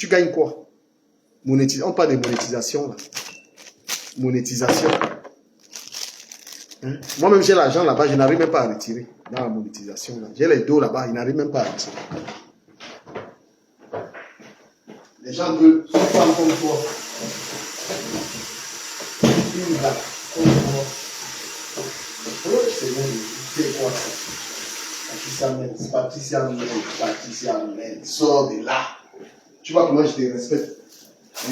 Tu gagnes quoi? On parle de monétisation, là. Monétisation. Hein? Moi-même, j'ai l'argent là-bas, je n'arrive même pas à retirer. Dans la monétisation, là. J'ai les dos là-bas, ils n'arrivent même pas à retirer. Les gens veulent, sont pas comme toi. Une là, comme toi. Oh, c'est bon, c'est quoi ça? Patricia Mel, sors de là. Tu vois comment je te respecte. Hein?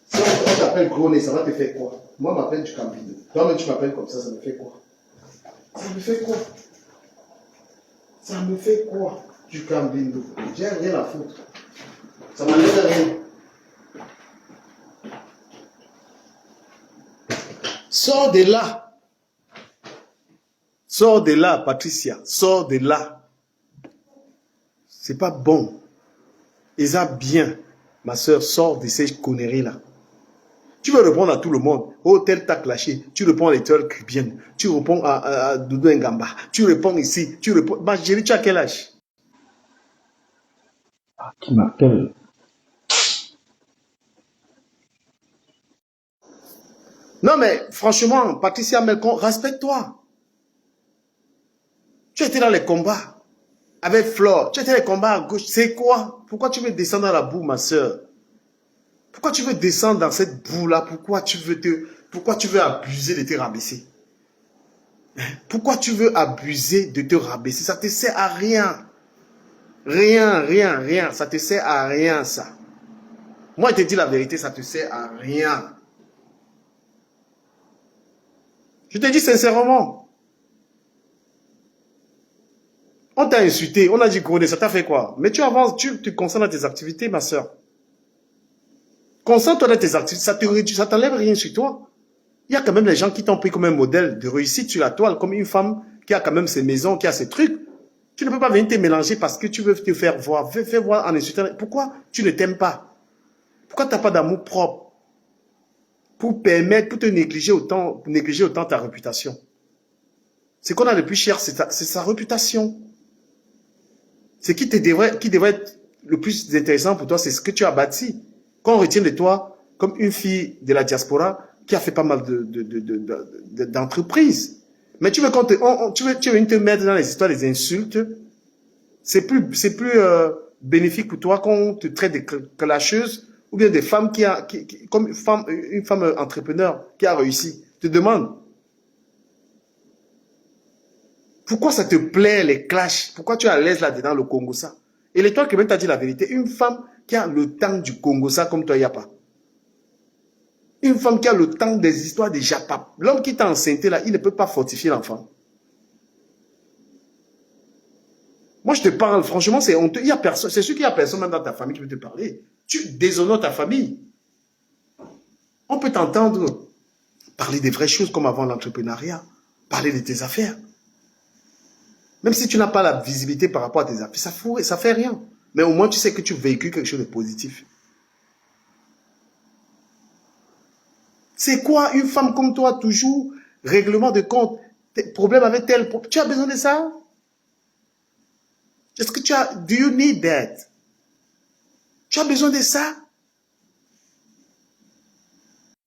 Si on t'appelle gros nez, ça va te faire quoi? Moi, je m'appelle du Campino. Toi-même, tu m'appelles comme ça me fait quoi? Ça me fait quoi? Ça me fait quoi? Du Campino. J'ai rien à foutre. Ça m'enlève rien. Sors de là. Sors de là, Patricia. Sors de là. C'est pas bon. Et ça, bien. Ma soeur, sors de ces conneries-là. Tu veux répondre à tout le monde. Oh, tel t'a clashé. Tu réponds à l'étoile cubienne. Tu réponds à Doudou Ngamba. Tu réponds ici. Tu réponds. Ma chérie, tu as quel âge? Ah, qui m'appelle? Non, mais franchement, Patricia Melcon, respecte-toi. Tu étais dans les combats avec Flore. Tu étais dans les combats à gauche. C'est quoi? Pourquoi tu veux descendre dans la boue, ma soeur? Pourquoi tu veux descendre dans cette boue-là? Pourquoi tu veux abuser de te rabaisser? Pourquoi tu veux abuser de te rabaisser? Ça te sert à rien. Rien. Ça te sert à rien, ça. Moi, je te dis la vérité, ça te sert à rien. Je te dis sincèrement. On t'a insulté, on a dit gros, ça t'a fait quoi? Mais tu avances, tu te concentres dans tes activités, ma soeur. Concentre-toi dans tes activités, ça te réduit, ça t'enlève rien sur toi. Il y a quand même les gens qui t'ont pris comme un modèle de réussite sur la toile, comme une femme qui a quand même ses maisons, qui a ses trucs. Tu ne peux pas venir te mélanger parce que tu veux te faire voir. Fais voir en insultant. Pourquoi tu ne t'aimes pas? Pourquoi tu n'as pas d'amour propre? Pour te négliger autant ta réputation. Ce qu'on a le plus cher, c'est sa réputation. Ce qui devrait être le plus intéressant pour toi, c'est ce que tu as bâti. Quand on retient de toi comme une fille de la diaspora qui a fait pas mal d'entreprises. Mais tu veux tu veux te mettre dans les histoires des insultes, c'est plus bénéfique pour toi qu'on te traite de clasheuse ou bien des femmes comme une femme entrepreneur qui a réussi. Te demande. Pourquoi ça te plaît les clashs? Pourquoi tu es à l'aise là-dedans le Congo ça? Et l'étoile qui même t'a dit la vérité, une femme qui a le temps du Congo ça comme toi, il n'y a pas. Une femme qui a le temps des histoires des Japap. L'homme qui t'a enceinté là, il ne peut pas fortifier l'enfant. Moi, je te parle, franchement, c'est honteux. Il y a personne, c'est sûr qu'il n'y a personne même dans ta famille qui peut te parler. Tu déshonores ta famille. On peut t'entendre parler des vraies choses comme avant l'entrepreneuriat, parler de tes affaires. Même si tu n'as pas la visibilité par rapport à tes affaires, ça fait rien. Mais au moins, tu sais que tu véhicules quelque chose de positif. C'est quoi une femme comme toi, toujours, règlement de compte, problème avec tel, tu as besoin de ça? Est-ce que do you need that? Tu as besoin de ça?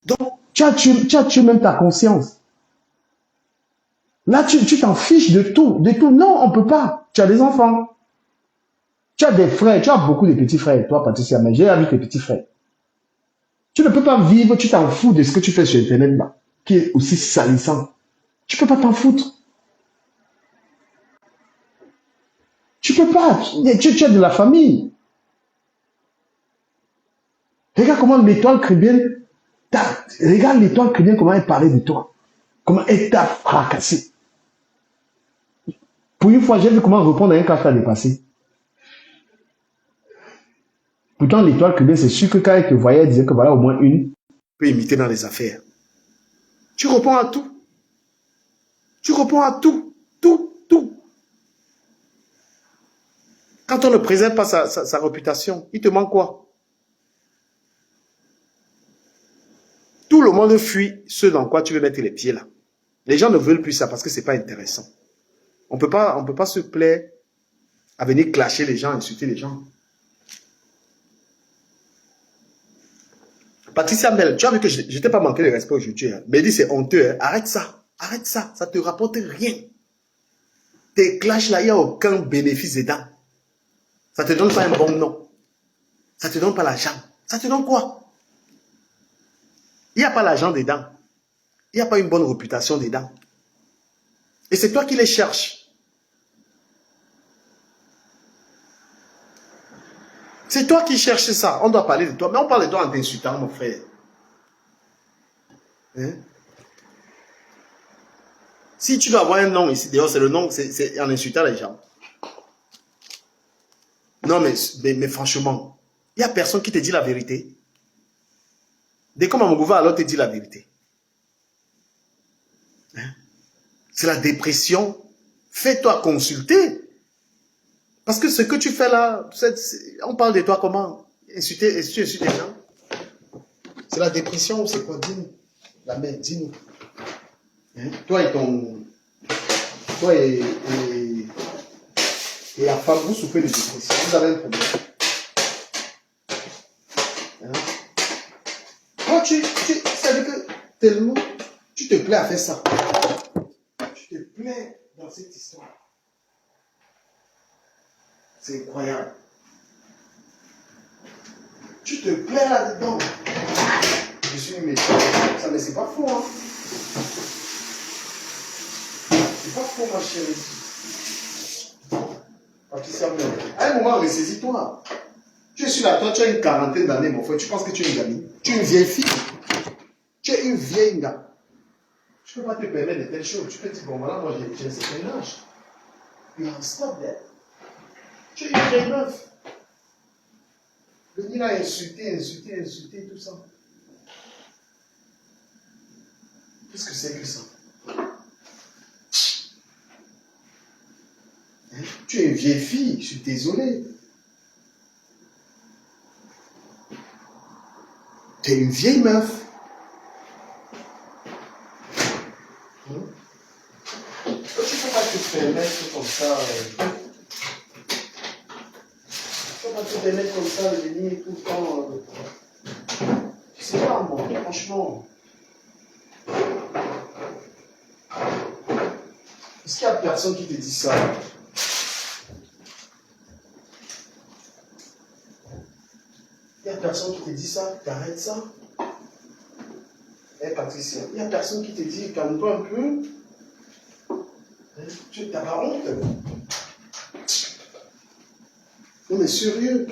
Donc, Tu as tué même ta conscience. Là, tu t'en fiches de tout. Non, on peut pas. Tu as des enfants. Tu as des frères. Tu as beaucoup de petits frères. Toi, Patricia, mais j'ai vu tes petits frères. Tu ne peux pas vivre, tu t'en fous de ce que tu fais sur Internet, là, qui est aussi salissant. Tu peux pas t'en foutre. Tu peux pas. Tu es de la famille. Regarde comment l'étoile chrétienne, regarde l'étoile chrétienne, comment elle parlait de toi. Comment elle t'a fracassé. Pour une fois, j'ai vu comment répondre à un café à dépasser. Pourtant, l'étoile chrétienne, c'est sûr que quand elle te voyait, elle disait que voilà, au moins une. Peut imiter dans les affaires. Tu réponds à tout. Tu réponds à tout. Tout. Quand on ne préserve pas sa réputation, il te manque quoi? Tout le monde fuit ce dans quoi tu veux mettre les pieds là. Les gens ne veulent plus ça parce que c'est pas intéressant. On peut pas se plaire à venir clasher les gens, insulter les gens. Patricia Mel, tu as vu que je ne t'ai pas manqué de respect aujourd'hui. Hein. Mais dis, c'est honteux. Hein. Arrête ça. Arrête ça. Ça ne te rapporte rien. Tes clashs là, il n'y a aucun bénéfice dedans. Ça ne te donne pas un bon nom. Ça ne te donne pas l'argent. Ça te donne quoi? Il n'y a pas l'argent dedans. Il n'y a pas une bonne réputation dedans. Et c'est toi qui les cherches. C'est toi qui cherches ça. On doit parler de toi. Mais on parle de toi en t'insultant, mon frère. Hein? Si tu dois avoir un nom ici, d'ailleurs, c'est le nom, c'est en insultant les gens. Non, mais franchement, il n'y a personne qui te dit la vérité. Dès que Mamouba alors te dit la vérité. Hein? C'est la dépression. Fais-toi consulter. Parce que ce que tu fais là, on parle de toi comment? Insulter les gens. C'est la dépression ou c'est quoi? Dis-nous. La mère, dis-nous. Hein? Toi et la femme, vous souffrez de dépression. Vous avez un problème. Hein? Toi, c'est-à-dire que tellement tu te plais à faire ça. Tu te plais dans cette histoire. C'est incroyable. Tu te plais là-dedans. Je suis méchant. Ça, mais c'est pas faux, hein. C'est pas faux, ma chérie. Patricia, à un moment, ressaisis-toi. Tu es là, toi, tu as une quarantaine d'années, mon frère. Tu penses que tu es une gamine. Tu es une vieille fille. Tu es une vieille gars. Tu ne peux pas te permettre de telles choses. Tu peux dire, bon, voilà, moi, j'ai un certain âge. You have stop that. Tu es une vieille meuf. Venir là insulter, tout ça. Qu'est-ce que c'est que ça? Hein? Tu es une vieille fille, je suis désolé. Tu es une vieille meuf. Hein? Tu ne peux pas te permettre comme ça. Tu ne peux pas te permettre comme ça de venir tout le temps. Je sais pas, moi, franchement. Est-ce qu'il n'y a personne qui te dit ça? Il n'y a personne qui te dit ça? T'arrêtes ça? Eh Patricia, il n'y a personne qui te dit calme-toi un peu. Tu n'as pas honte? Non mais sérieux.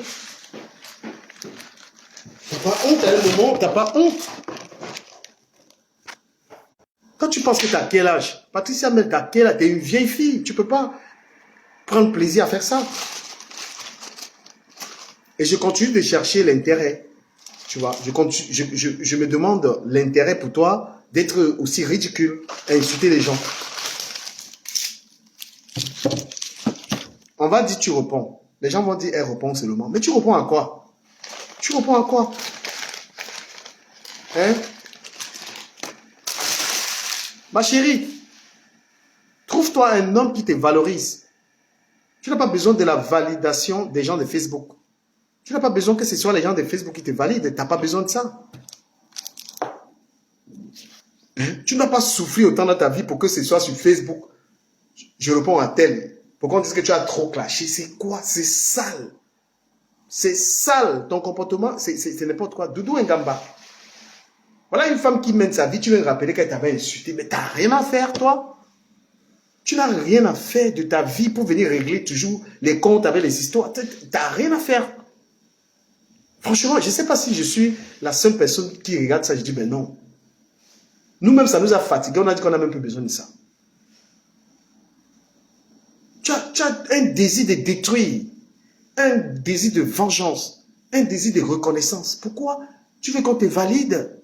T'as pas honte à un moment? T'as pas honte? Quand tu penses que tu as quel âge? Patricia, mais tu as quel âge? Tu es une vieille fille. Tu ne peux pas prendre plaisir à faire ça. Et je continue de chercher l'intérêt. Tu vois, je me demande l'intérêt pour toi d'être aussi ridicule à insulter les gens. On va dire tu réponds. Les gens vont dire elle répond seulement. Mais tu réponds à quoi? Tu réponds à quoi? Hein? Ma chérie, trouve-toi un homme qui te valorise. Tu n'as pas besoin de la validation des gens de Facebook. Tu n'as pas besoin que ce soit les gens de Facebook qui te valident. Tu n'as pas besoin de ça. Tu ne dois pas souffrir autant dans ta vie pour que ce soit sur Facebook. Je réponds à tel. Pour qu'on dise que tu as trop clashé. C'est quoi? C'est sale. C'est sale. Ton comportement, c'est n'importe quoi. Doudou Ngamba. Voilà une femme qui mène sa vie. Tu viens de rappeler qu'elle t'avait insulté. Mais tu n'as rien à faire, toi. Tu n'as rien à faire de ta vie pour venir régler toujours les comptes avec les histoires. Tu n'as rien à faire. Franchement, je ne sais pas si je suis la seule personne qui regarde ça. Je dis, ben non. Nous-mêmes, ça nous a fatigués. On a dit qu'on n'a même plus besoin de ça. Tu as un désir de détruire, un désir de vengeance, un désir de reconnaissance. Pourquoi? Tu veux qu'on te valide?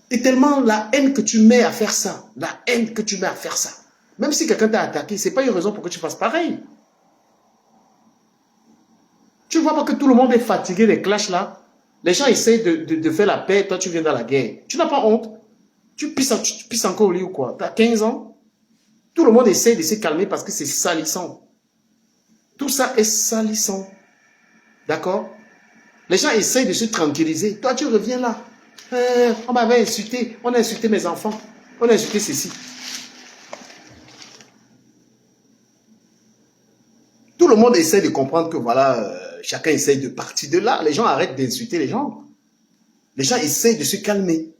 Et tellement la haine que tu mets à faire ça, la haine que tu mets à faire ça. Même si quelqu'un t'a attaqué, ce n'est pas une raison pour que tu fasses pareil. Tu ne vois pas que tout le monde est fatigué des clashs là? Les gens essayent de faire la paix, toi tu viens dans la guerre. Tu n'as pas honte? Tu pisses encore au lit ou quoi? Tu as 15 ans? Tout le monde essaie de se calmer parce que c'est salissant. Tout ça est salissant. D'accord? Les gens essayent de se tranquilliser. Toi, tu reviens là. On m'avait insulté. On a insulté mes enfants. On a insulté ceci. Tout le monde essaie de comprendre que voilà, chacun essaie de partir de là. Les gens arrêtent d'insulter les gens. Les gens essayent de se calmer.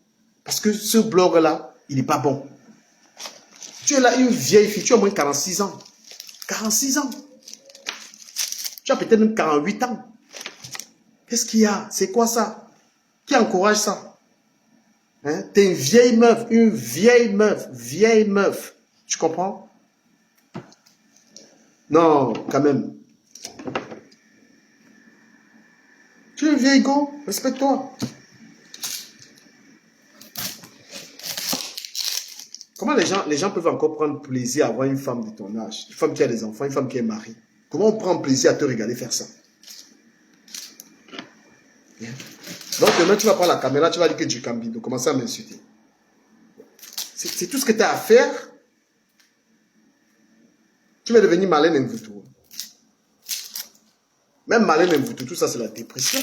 Parce que ce blog-là, il n'est pas bon. Tu es là, une vieille fille, tu as au moins 46 ans. 46 ans. Tu as peut-être même 48 ans. Qu'est-ce qu'il y a? C'est quoi ça? Qui encourage ça? Hein? Tu es une vieille meuf. Tu comprends? Non, quand même. Tu es une vieille go, respecte-toi. Comment les gens peuvent encore prendre plaisir à avoir une femme de ton âge, une femme qui a des enfants, une femme qui est mariée? Comment on prend plaisir à te regarder faire ça? Bien. Donc demain, tu vas prendre la caméra, tu vas dire que tu cambies, de commencer à m'insulter. C'est tout ce que tu as à faire. Tu vas devenir Marlène Mvuto. Même Marlène Mvuto, tout ça c'est la dépression.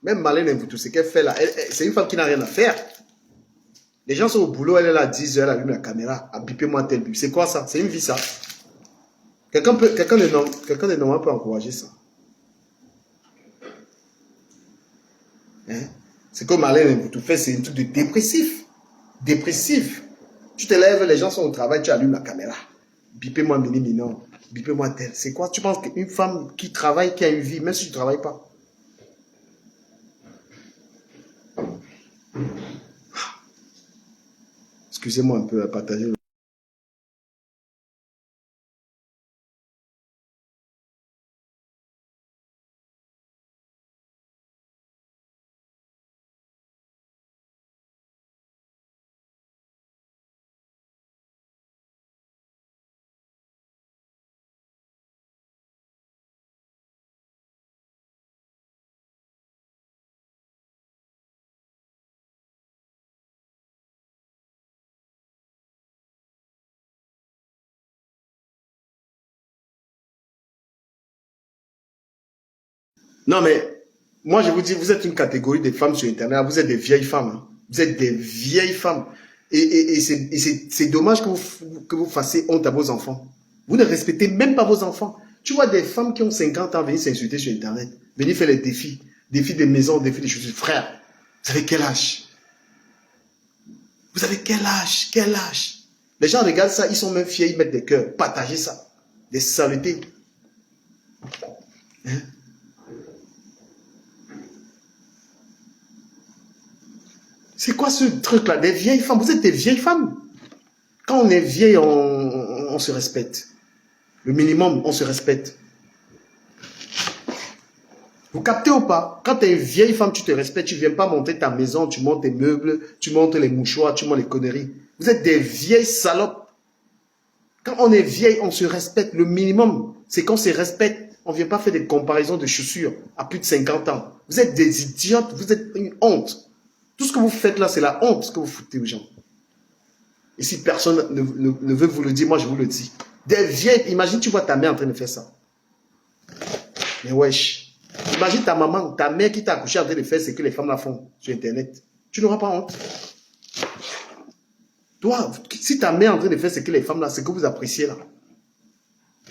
Même Marlène Mvuto, ce qu'elle fait là, c'est une femme qui n'a rien à faire. Les gens sont au boulot, elle est là à 10 heures, elle allume la caméra, à biper-moi tel but. C'est quoi ça? C'est une vie ça. Quelqu'un de normal peut encourager ça. Hein? C'est comme Marlène Mvuto fait, c'est un truc de dépressif. Dépressif. Tu te lèves, les gens sont au travail, tu allumes la caméra. Bipez-moi Mini Minon, bipez-moi tel. C'est quoi? Tu penses qu'une femme qui travaille, qui a une vie, même si tu ne travailles pas? Excusez-moi un peu à partager. Non, mais moi, je vous dis, vous êtes une catégorie de femmes sur Internet. Vous êtes des vieilles femmes. Hein. Vous êtes des vieilles femmes. Et c'est dommage que vous fassiez honte à vos enfants. Vous ne respectez même pas vos enfants. Tu vois des femmes qui ont 50 ans venir s'insulter sur Internet. Venir faire les défis. Défis des maisons, défis des chaussures. Frère, vous avez quel âge? Vous avez quel âge? Quel âge? Les gens regardent ça, ils sont même fiers, ils mettent des cœurs. Partagez ça. Des saletés. Hein? C'est quoi ce truc-là? Des vieilles femmes. Vous êtes des vieilles femmes. Quand on est vieille, on se respecte. Le minimum, on se respecte. Vous captez ou pas? Quand tu es une vieille femme, tu te respectes. Tu ne viens pas monter ta maison, tu montes tes meubles, tu montes les mouchoirs, tu montes les conneries. Vous êtes des vieilles salopes. Quand on est vieille, on se respecte. Le minimum, c'est qu'on se respecte. On ne vient pas faire des comparaisons de chaussures à plus de 50 ans. Vous êtes des idiotes, vous êtes une honte. Tout ce que vous faites là, c'est la honte, ce que vous foutez aux gens. Et si personne ne veut vous le dire, moi je vous le dis. Des vieilles, imagine tu vois ta mère en train de faire ça. Mais wesh. Imagine ta maman, ta mère qui t'a accouché en train de faire ce que les femmes là font sur Internet. Tu n'auras pas honte. Toi, si ta mère est en train de faire ce que les femmes là, ce que vous appréciez là.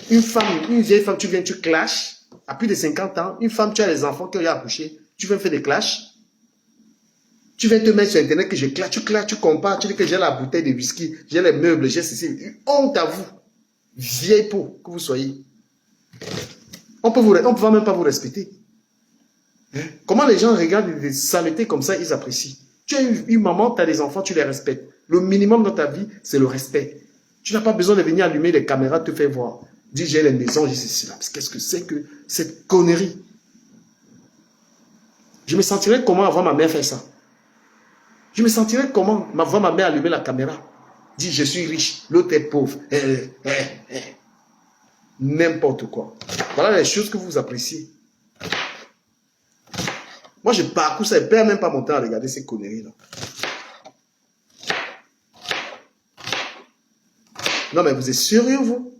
Une femme, une vieille femme, tu viens, tu clashes. À plus de 50 ans, une femme, tu as les enfants qui ont accouché. Tu viens faire des clashs. Tu viens te mettre sur Internet que je clash, tu compares, tu dis que j'ai la bouteille de whisky, j'ai les meubles, j'ai ceci. Une honte à vous. Vieille peau que vous soyez. On ne peut même pas vous respecter. Hein? Comment les gens regardent des saletés comme ça, ils apprécient. Tu as une maman, tu as des enfants, tu les respectes. Le minimum dans ta vie, c'est le respect. Tu n'as pas besoin de venir allumer les caméras, te faire voir. Dis, j'ai les maisons, j'ai ceci là. Qu'est-ce que c'est que cette connerie? Je me sentirais comment avant ma mère faire ça? Je me sentirais comment voir ma mère allumer la caméra? Dis, je suis riche, l'autre est pauvre. N'importe quoi. Voilà les choses que vous appréciez. Moi, je parcours ça et perds même pas mon temps à regarder ces conneries-là. Non, mais vous êtes sérieux, vous?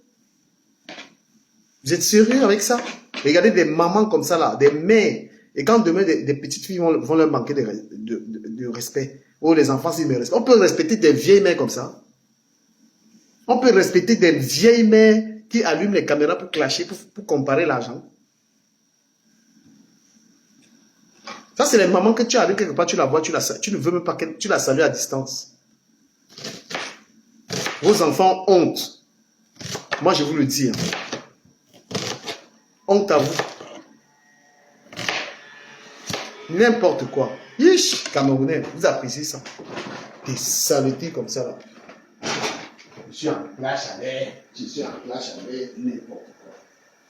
Vous êtes sérieux avec ça? Regardez des mamans comme ça, là, des mères Et quand demain, des petites filles vont leur manquer de respect, ou les enfants, s'ils me respectent, on peut respecter des vieilles mères comme ça. On peut respecter des vieilles mères qui allument les caméras pour clasher, pour comparer l'argent. Ça, c'est les mamans que tu arrives quelque part, tu la vois, tu ne veux même pas que tu la salues à distance. Vos enfants ont honte. Moi, je vous le dis. Honte à vous. N'importe quoi. Yish, Camerounais, vous appréciez ça. Des saletés comme ça, là. Je suis en clash avec, n'importe quoi.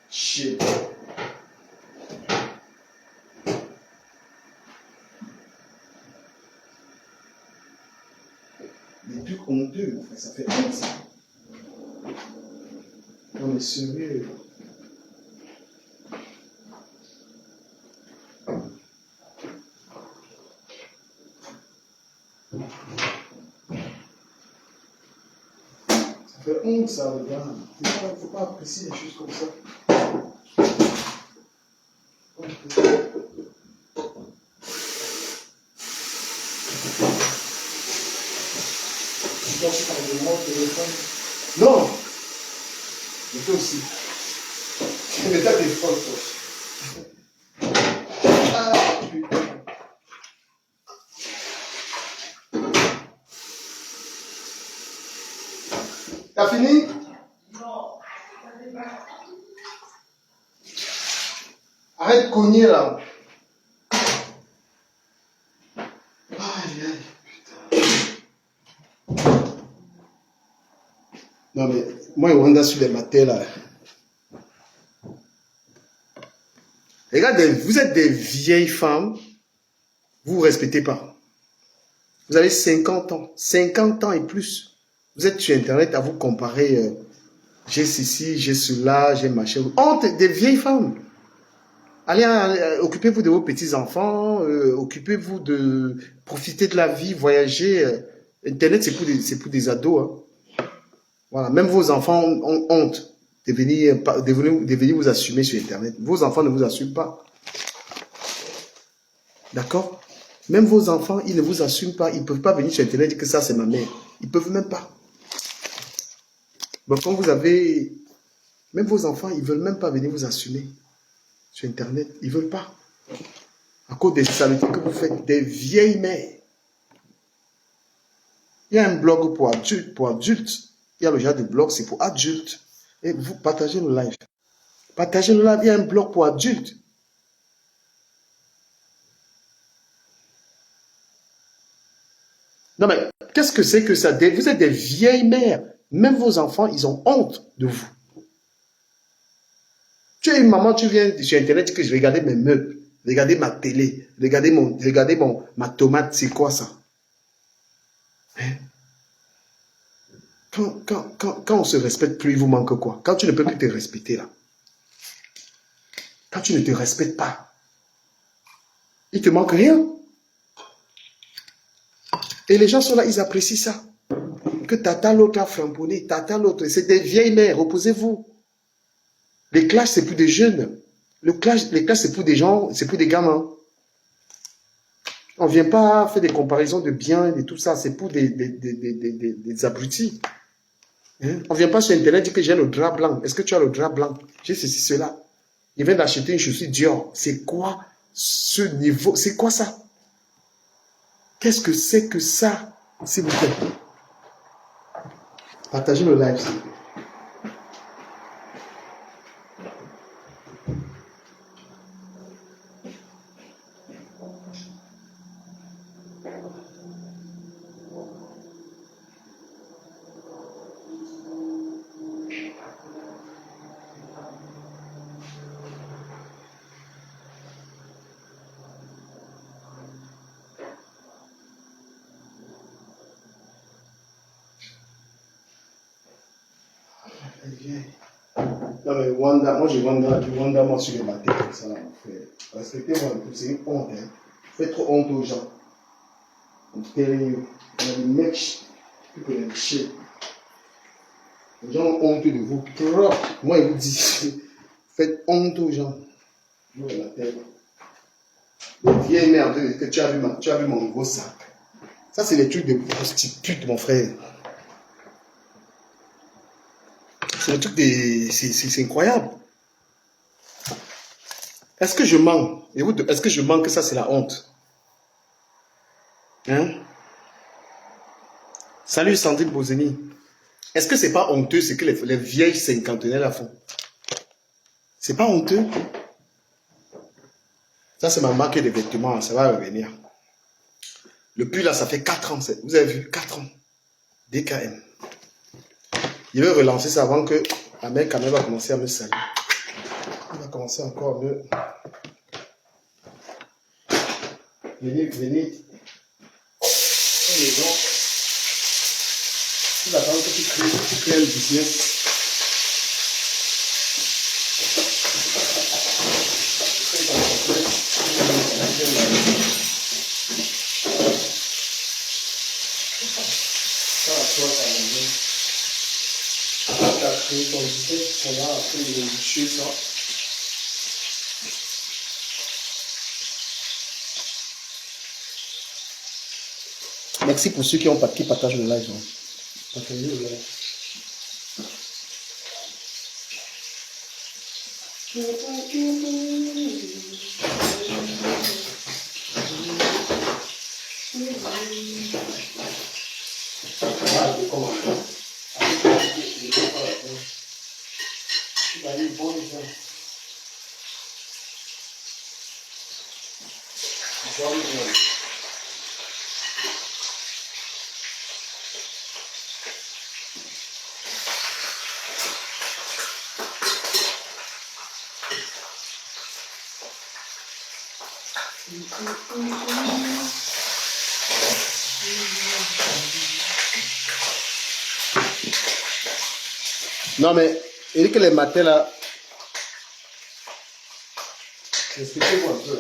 Shit. Des trucs honteux, en fait, ça fait honte, ça. Non, mais sérieux. Ça fait honte, ça, les gars. Il ne faut pas apprécier des choses comme ça. Non, mais toi aussi. Mais t'as des fautes, toi. Ah, putain. T'as fini? Non. Arrête de cogner là. Aïe, aïe, putain. Non mais, moi, Rwanda sur les matins là. Regardez, vous êtes des vieilles femmes, vous ne vous respectez pas. Vous avez 50 ans et plus. Vous êtes sur Internet à vous comparer, j'ai ceci, j'ai cela, j'ai machin. Honte des vieilles femmes. Allez, occupez-vous de vos petits-enfants, occupez-vous de profiter de la vie, voyager. Internet, c'est pour des ados. Hein. Voilà, même vos enfants ont honte de venir vous assumer sur Internet. Vos enfants ne vous assument pas. D'accord? Même vos enfants, ils ne vous assument pas. Ils ne peuvent pas venir sur Internet et dire que ça, c'est ma mère. Ils ne peuvent même pas. Donc, quand vous avez... Même vos enfants, ils ne veulent même pas venir vous assumer sur Internet. Ils ne veulent pas. À cause des saletés que vous faites. Des vieilles mères. Il y a un blog pour adultes. Il y a le genre de blog, c'est pour adultes. Et vous partagez le live. Partagez le live, il y a un blog pour adultes. Non mais, qu'est-ce que c'est que ça? Vous êtes des vieilles mères. Même vos enfants, ils ont honte de vous. Tu es une maman, tu viens sur Internet, que je vais regarder mes meubles, regarder ma télé, regarder ma tomate, c'est quoi ça? Hein? Quand on se respecte plus, il vous manque quoi? Quand tu ne peux plus te respecter là. Quand tu ne te respectes pas, il te manque rien. Et les gens sont là, ils apprécient ça. Que tata l'autre a framponné, tata l'autre, c'est des vieilles mères, reposez-vous. Les clashs, c'est pour des jeunes. Les clashs, c'est pour des gens, c'est pour des gamins. On ne vient pas faire des comparaisons de biens et tout ça, c'est pour des abrutis. Hein? On ne vient pas sur Internet dire que j'ai le drap blanc. Est-ce que tu as le drap blanc? J'ai ceci, cela. Il vient d'acheter une chaussure Dior. C'est quoi ce niveau? C'est quoi ça? Qu'est-ce que c'est que ça, s'il vous plaît? Partagez le live, s'il vous plaît. Non mais Wanda, moi j'ai Wanda moi sur les matins, ça là, mon frère. Respectez-moi un peu, c'est une honte, hein. Faites trop honte aux gens. I'm telling you. Il y a des mecs qui connaissent le shit. Les gens ont honte de vous. Moi, il vous dit, faites honte aux gens. Vous la tête. Vieille merde que tu as vu mon nouveau sac. Ça, c'est les trucs de prostitute, mon frère. C'est le truc des... C'est incroyable. Est-ce que je mens? Est-ce que je mens que ça, c'est la honte? Hein? Salut Sandrine Bozeni. Est-ce que c'est pas honteux ce que les vieilles cinquantenaires la font? C'est pas honteux? Ça, c'est ma marque de vêtements. Ça va revenir. Le pull là, ça fait 4 ans. Vous avez vu? 4 ans. DKM. Je vais relancer ça avant que la mère quand même va commencer à me saluer. Il va commencer encore à me... Venez. Les gens, il attend que tu crées un business. Ça va toi, ça va bien. Tu as créé ton business, on va après les boucher ça. Merci pour ceux qui partagent le live. Partagez le live. Non mais, Eric, les matins là, respectez-moi un peu.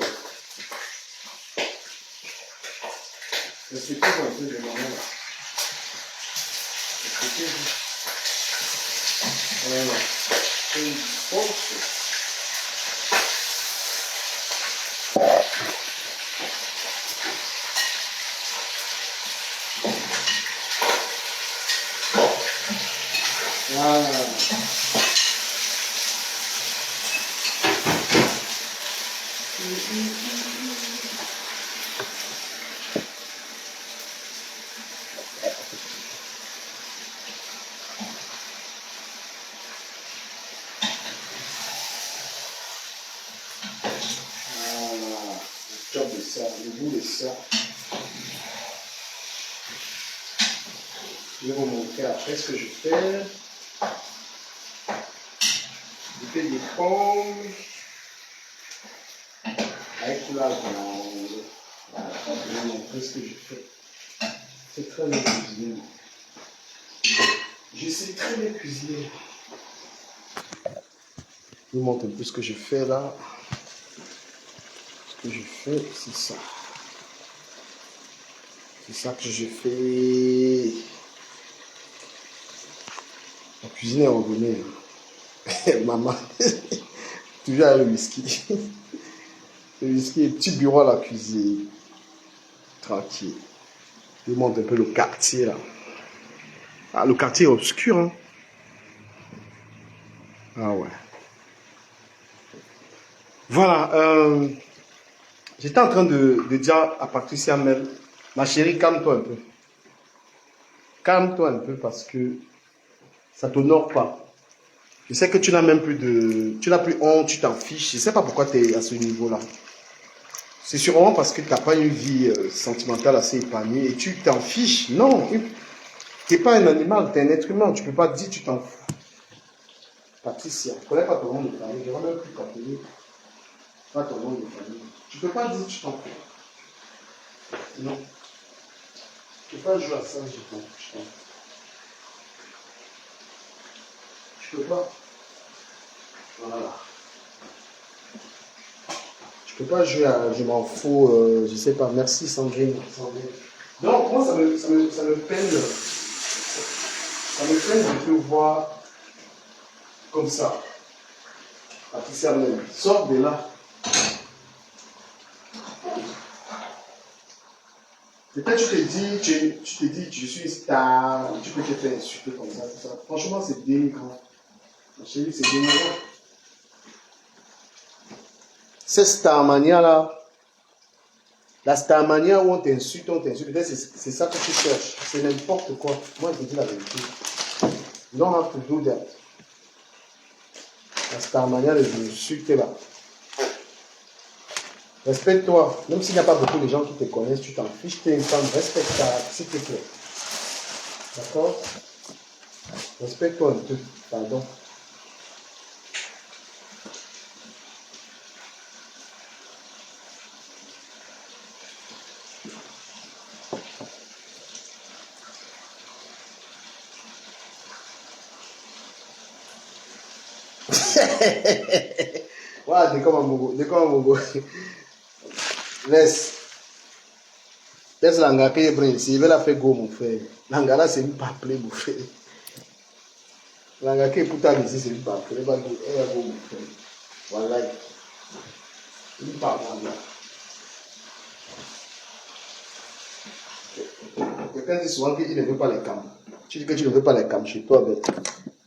Respectez-moi un peu les moments là. Respectez-vous. Voilà. C'est une force. Voilà. Le top de ça, le bout de ça. Je vais vous montrer après ce que je fais. Je fais des pommes avec la viande. Voilà, je vais vous montrer ce que je fais. C'est très bien cuisiné. Je sais très bien cuisiner. Je vous montre un peu ce que je fais là. Ce que je fais, c'est ça. C'est ça que je fais. La cuisine est revenue. Maman, toujours avec le whisky. Le whisky, petit bureau à la cuisine. Tranquille. Je vous montre un peu le quartier là. Ah, le quartier est obscur, hein. Ah ouais. Voilà. J'étais en train de dire à Patricia Mel, ma chérie, calme-toi un peu. Calme-toi un peu parce que ça ne t'honore pas. Je sais que tu n'as même plus de... Tu n'as plus honte, tu t'en fiches. Je ne sais pas pourquoi tu es à ce niveau-là. C'est sûrement parce que tu n'as pas une vie sentimentale assez épanouie et tu t'en fiches. Non, tu n'es pas un animal, tu es un être humain. Tu ne peux pas te dire tu t'en fous. Patricia, je ne connais pas ton nom de famille. Je ne vais même plus t'appeler. Pas ton nom de famille. Tu ne peux pas dire tu t'en fous. Non. Tu ne peux pas jouer à ça, je t'en fous. Tu peux pas. Voilà. Je peux pas jouer à je m'en fous, je sais pas. Merci Sandrine. Donc moi ça me peine. Ça me peine de te voir comme ça. Patricia même. Sors de là. Peut-être tu te dis, je suis une star, tu peux te faire insulter comme ça, tout ça. Franchement, c'est dénigrant. Ma chérie, c'est dénigrant. Cette Starmania là, la Starmania où on t'insulte, peut-être c'est ça que tu cherches. C'est n'importe quoi. Moi, je te dis la vérité. You don't have to do that. La Starmania, les insultes là. Respecte-toi. Même s'il n'y a pas beaucoup de gens qui te connaissent, tu t'en fiches. Tu es une femme respectable, s'il te plaît. D'accord? Respecte-toi un peu. Pardon. Voilà, de comme un mogo. Laisse l'anga qui est brun ici. Il va la faire go, mon frère. L'anga là, c'est une paplée, mon frère. L'anga qui est putain ici, c'est une paplée. Elle va go, mon frère. Voilà. Une paplée. Quelqu'un dit souvent qu'il ne veut pas les cams. Tu dis que tu ne veux pas les cams chez toi, mais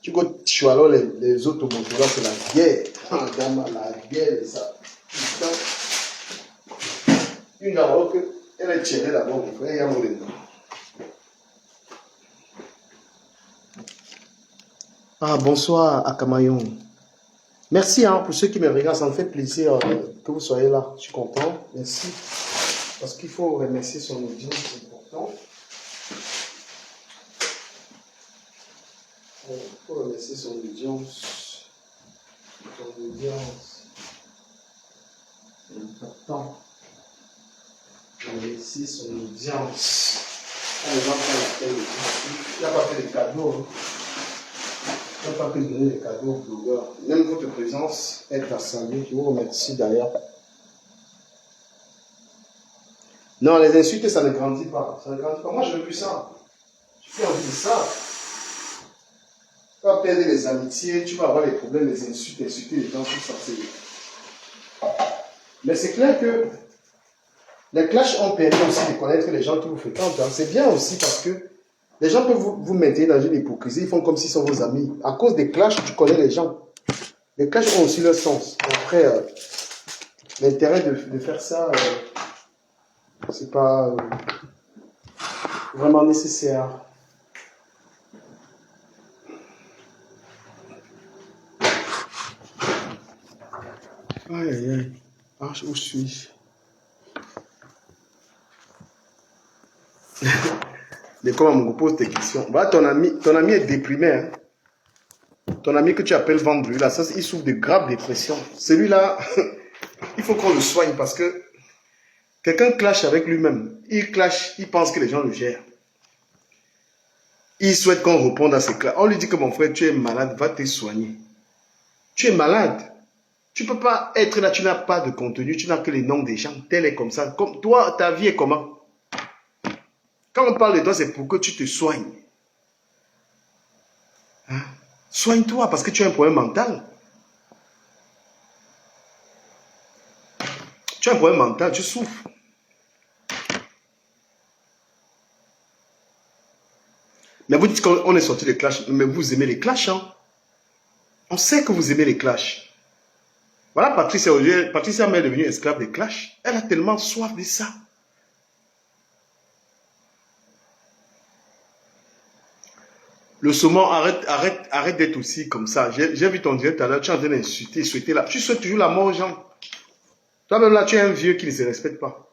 tu vois alors les autres motos là, c'est la guerre. Ah, la guerre, ça. Putain. Une alors que elle est tirée d'abord, mon frère, il y a mon dedans. Ah, bonsoir, Akamayon. Merci hein, pour ceux qui me regardent, ça me fait plaisir que vous soyez là. Je suis content, merci. Parce qu'il faut remercier son audience, c'est important. Il faut remercier son audience. Son audience. C'est important. Remercier son audience. Quand les gens prennent la peine, il n'y a pas fait de cadeaux. Hein. Il n'y a pas que donner des cadeaux aux blogueurs. Même votre présence est à saluer. Je vous remercie d'ailleurs. Non, les insultes, ça ne grandit pas. Ça ne grandit pas. Moi, je veux plus ça. Je fais envie de ça. Tu vas perdre les amitiés, tu vas avoir les problèmes, les insultes, insulter les gens, tout ça. Mais c'est clair que les clashs ont permis aussi de connaître les gens qui vous fréquentent. Hein. C'est bien aussi parce que les gens peuvent vous maintenir dans une hypocrisie. Ils font comme s'ils sont vos amis. À cause des clashs, tu connais les gens. Les clashs ont aussi leur sens. Après, l'intérêt de faire ça, c'est pas vraiment nécessaire. Aïe, aïe, aïe. Ah, où suis-je? Mais comment on me pose des questions? Voilà, ton ami est déprimé. Hein? Ton ami que tu appelles Vendru, là, ça, il souffre de graves dépressions. Celui-là, il faut qu'on le soigne parce que quelqu'un clash avec lui-même. Il clash, il pense que les gens le gèrent. Il souhaite qu'on réponde à ses clashs. On lui dit que mon frère, tu es malade, va te soigner. Tu es malade. Tu ne peux pas être là, tu n'as pas de contenu, tu n'as que les noms des gens. Tel est comme ça. Comme toi, ta vie est comment? Quand on parle de toi, c'est pour que tu te soignes. Hein? Soigne-toi parce que tu as un problème mental. Tu as un problème mental, tu souffres. Mais vous dites qu'on est sorti des clashs. Mais vous aimez les clashs, hein? On sait que vous aimez les clashs. Voilà, Patricia est devenue esclave des clashs. Elle a tellement soif de ça. Le saumon, arrête d'être aussi comme ça. J'ai vu ton direct tout à l'heure, tu es en train d'insulter, souhaiter là. Tu souhaites toujours la mort aux gens. Toi-même là, tu es un vieux qui ne se respecte pas.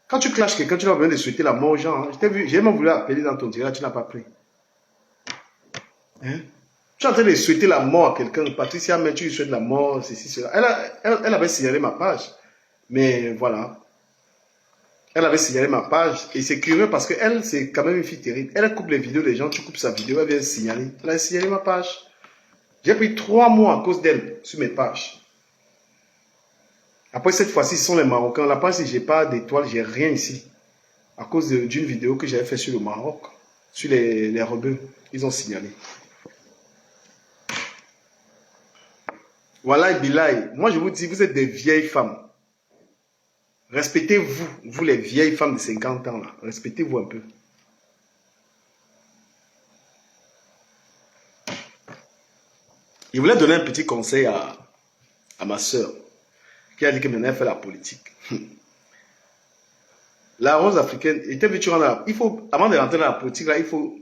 Quand tu clashes quelqu'un, tu n'as pas besoin de souhaiter la mort aux gens. Hein. Je t'ai vu, j'ai même voulu appeler dans ton direct, tu n'as pas pris. Hein? Tu es en train de souhaiter la mort à quelqu'un. Patricia, mais tu lui souhaites la mort, ceci, cela. Elle avait signalé ma page. Mais voilà. Elle avait signalé ma page. Et c'est curieux parce qu'elle, c'est quand même une fille terrible. Elle coupe les vidéos des gens, tu coupes sa vidéo, elle vient signaler. Elle a signalé ma page. J'ai pris 3 mois à cause d'elle sur mes pages. Après, cette fois-ci, ce sont les Marocains. La page, si je n'ai pas d'étoiles, j'ai rien ici. À cause d'une vidéo que j'avais faite sur le Maroc, sur les rebeux. Ils ont signalé. Voilà, Bilay. Moi, je vous dis, vous êtes des vieilles femmes. Respectez-vous, vous les vieilles femmes de 50 ans, là. Respectez-vous un peu. Je voulais donner un petit conseil à ma soeur, qui a dit que maintenant elle fait la politique. La rose africaine, il faut, avant de rentrer dans la politique, là, il faut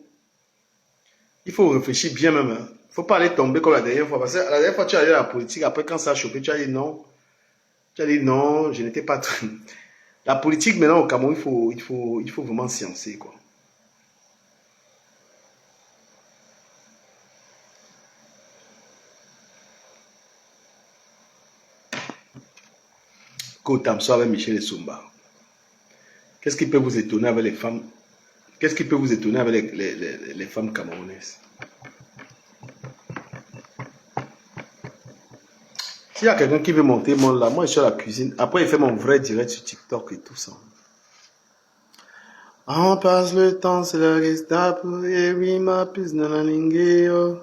réfléchir bien même. Il ne faut pas aller tomber comme la dernière fois. Parce que la dernière fois, tu es allé à la politique, après quand ça a chopé, tu as dit non. Tu as dit non, je n'étais pas... La politique, maintenant, au Cameroun, il faut vraiment sciencer, quoi. Kotamso avec Michel Essumba. Qu'est-ce qui peut vous étonner avec les femmes? Qu'est-ce qui peut vous étonner avec les femmes camerounaises? S'il y a quelqu'un qui veut monter mon là, moi je suis à la cuisine. Après, il fait mon vrai direct sur TikTok et tout ça. On passe le temps, c'est la Gestapo, et oui, ma piste de la lingue.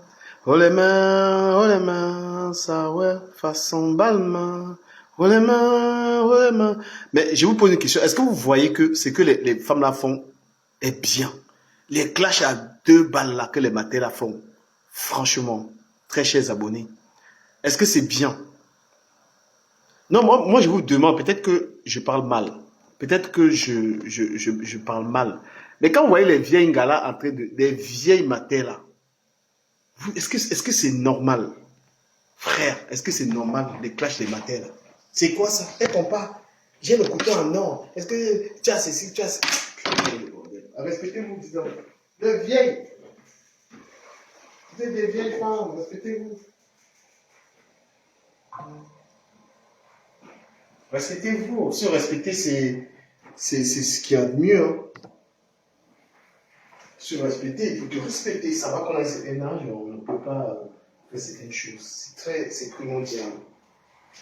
Oh les mains, ça ouais, façon balmain. Oh les mains, oh les mains. Mais je vous pose une question. Est-ce que vous voyez que ce que les femmes là font est bien? Les clashs à 2 balles là que les matins là font, franchement, très chers abonnés, est-ce que c'est bien? Non, moi je vous demande, peut-être que je parle mal. Peut-être que je parle mal. Mais quand vous voyez les vieilles galas en train de... Des vieilles matins là, est-ce que c'est normal? Frère, est-ce que c'est normal les clashs des matins là? C'est quoi ça? Répond pas. J'ai le couteau en or. Est-ce que tu as ceci, tu as ceci? Respectez-vous, disons. Les vieilles. Vous êtes des vieilles femmes, respectez-vous. Respectez-vous. Se respecter, c'est ce qu'il y a de mieux. Hein. Se respecter, il faut te respecter. Ça va qu'on a un certain âge, on ne peut pas faire certaines choses. C'est primordial.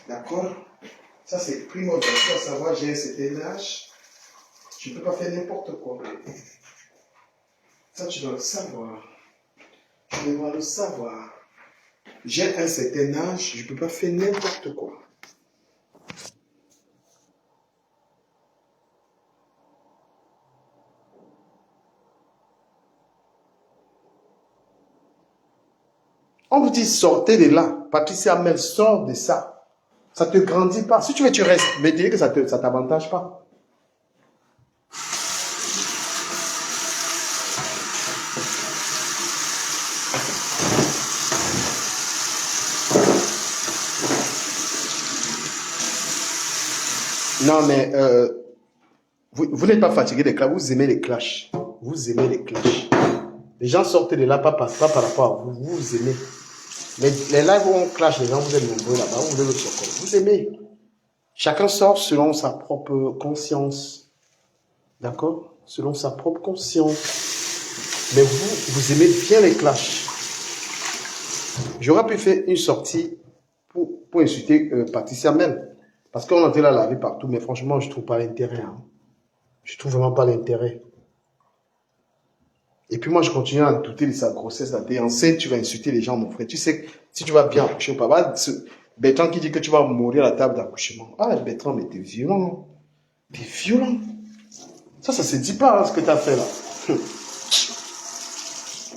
D'accord? Ça, c'est primordial. Tu dois savoir, j'ai un certain âge, je ne peux pas faire n'importe quoi. Ça, tu dois le savoir. Tu dois le savoir. J'ai un certain âge, je ne peux pas faire n'importe quoi. On vous dit sortez de là. Patricia Mel, sors de ça. Ça ne te grandit pas. Si tu veux, tu restes. Mais dis que ça ne t'avantage pas. Non, mais vous n'êtes pas fatigué des clashs. Vous aimez les clashs. Vous aimez les clashs. Les gens sortent de là, pas par rapport à vous. Vous aimez. Les lives où on clash, les gens, vous êtes nombreux là-bas. Vous voulez le soccer. Vous aimez. Chacun sort selon sa propre conscience. D'accord? Selon sa propre conscience. Mais vous aimez bien les clashs. J'aurais pu faire une sortie pour insulter Patricia même. Parce qu'on entrait là laver partout. Mais franchement, je ne trouve pas l'intérêt. Hein. Je ne trouve vraiment pas l'intérêt. Et puis moi, je continue à douter de sa grossesse. Là. T'es enceinte, tu vas insulter les gens, mon frère. Tu sais que si tu vas bien accoucher ou pas, Bertrand qui dit que tu vas mourir à la table d'accouchement. Ah, Bertrand, mais t'es violent. T'es violent. Ça se dit pas, hein, ce que tu as fait là.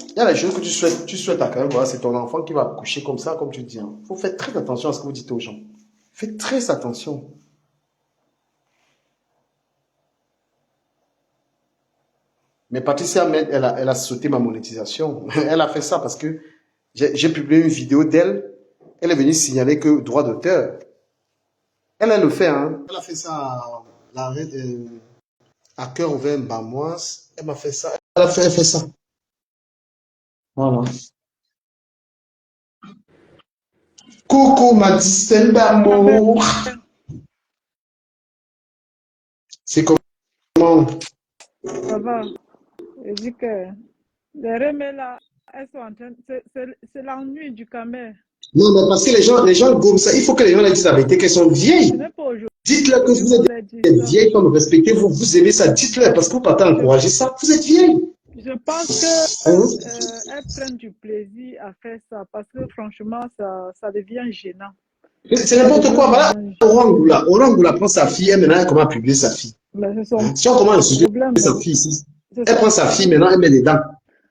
Il y a des choses que tu souhaites à quand même. Voilà, c'est ton enfant qui va accoucher comme ça, comme tu dis. Il faut faire très attention à ce que vous dites aux gens. Faites très attention. Mais Patricia Med, elle a sauté ma monétisation. Elle a fait ça parce que j'ai publié une vidéo d'elle. Elle est venue signaler que droit d'auteur. Elle le fait, hein. Elle a fait ça à cœur ouvert Bamoise. Elle m'a fait ça. Elle fait ça. Voilà. Coucou, ma distingue d'amour. C'est comment? Ça va. Je dis que les remèdes là, elles sont en train. C'est l'ennui du camé. Non, mais parce que les gens gomment ça. Il faut que les gens leur disent la vérité qu'elles sont vieilles. Ce n'est pas aujourd'hui. Dites-leur que vous êtes des vieilles comme respectez-vous. Vous aimez ça. Dites-leur parce que vous partez encourager ça. Vous êtes vieilles. Je pense qu'elles prennent du plaisir à faire ça parce que franchement, ça devient gênant. C'est C'est n'importe devenu quoi. Voilà, un jeu. Orangoula prend sa fille, et maintenant elle commence à publier sa fille. Mais c'est son Si on commence à insulter problème. sa fille ici, C'est elle son prend sa fille, maintenant elle met les dents.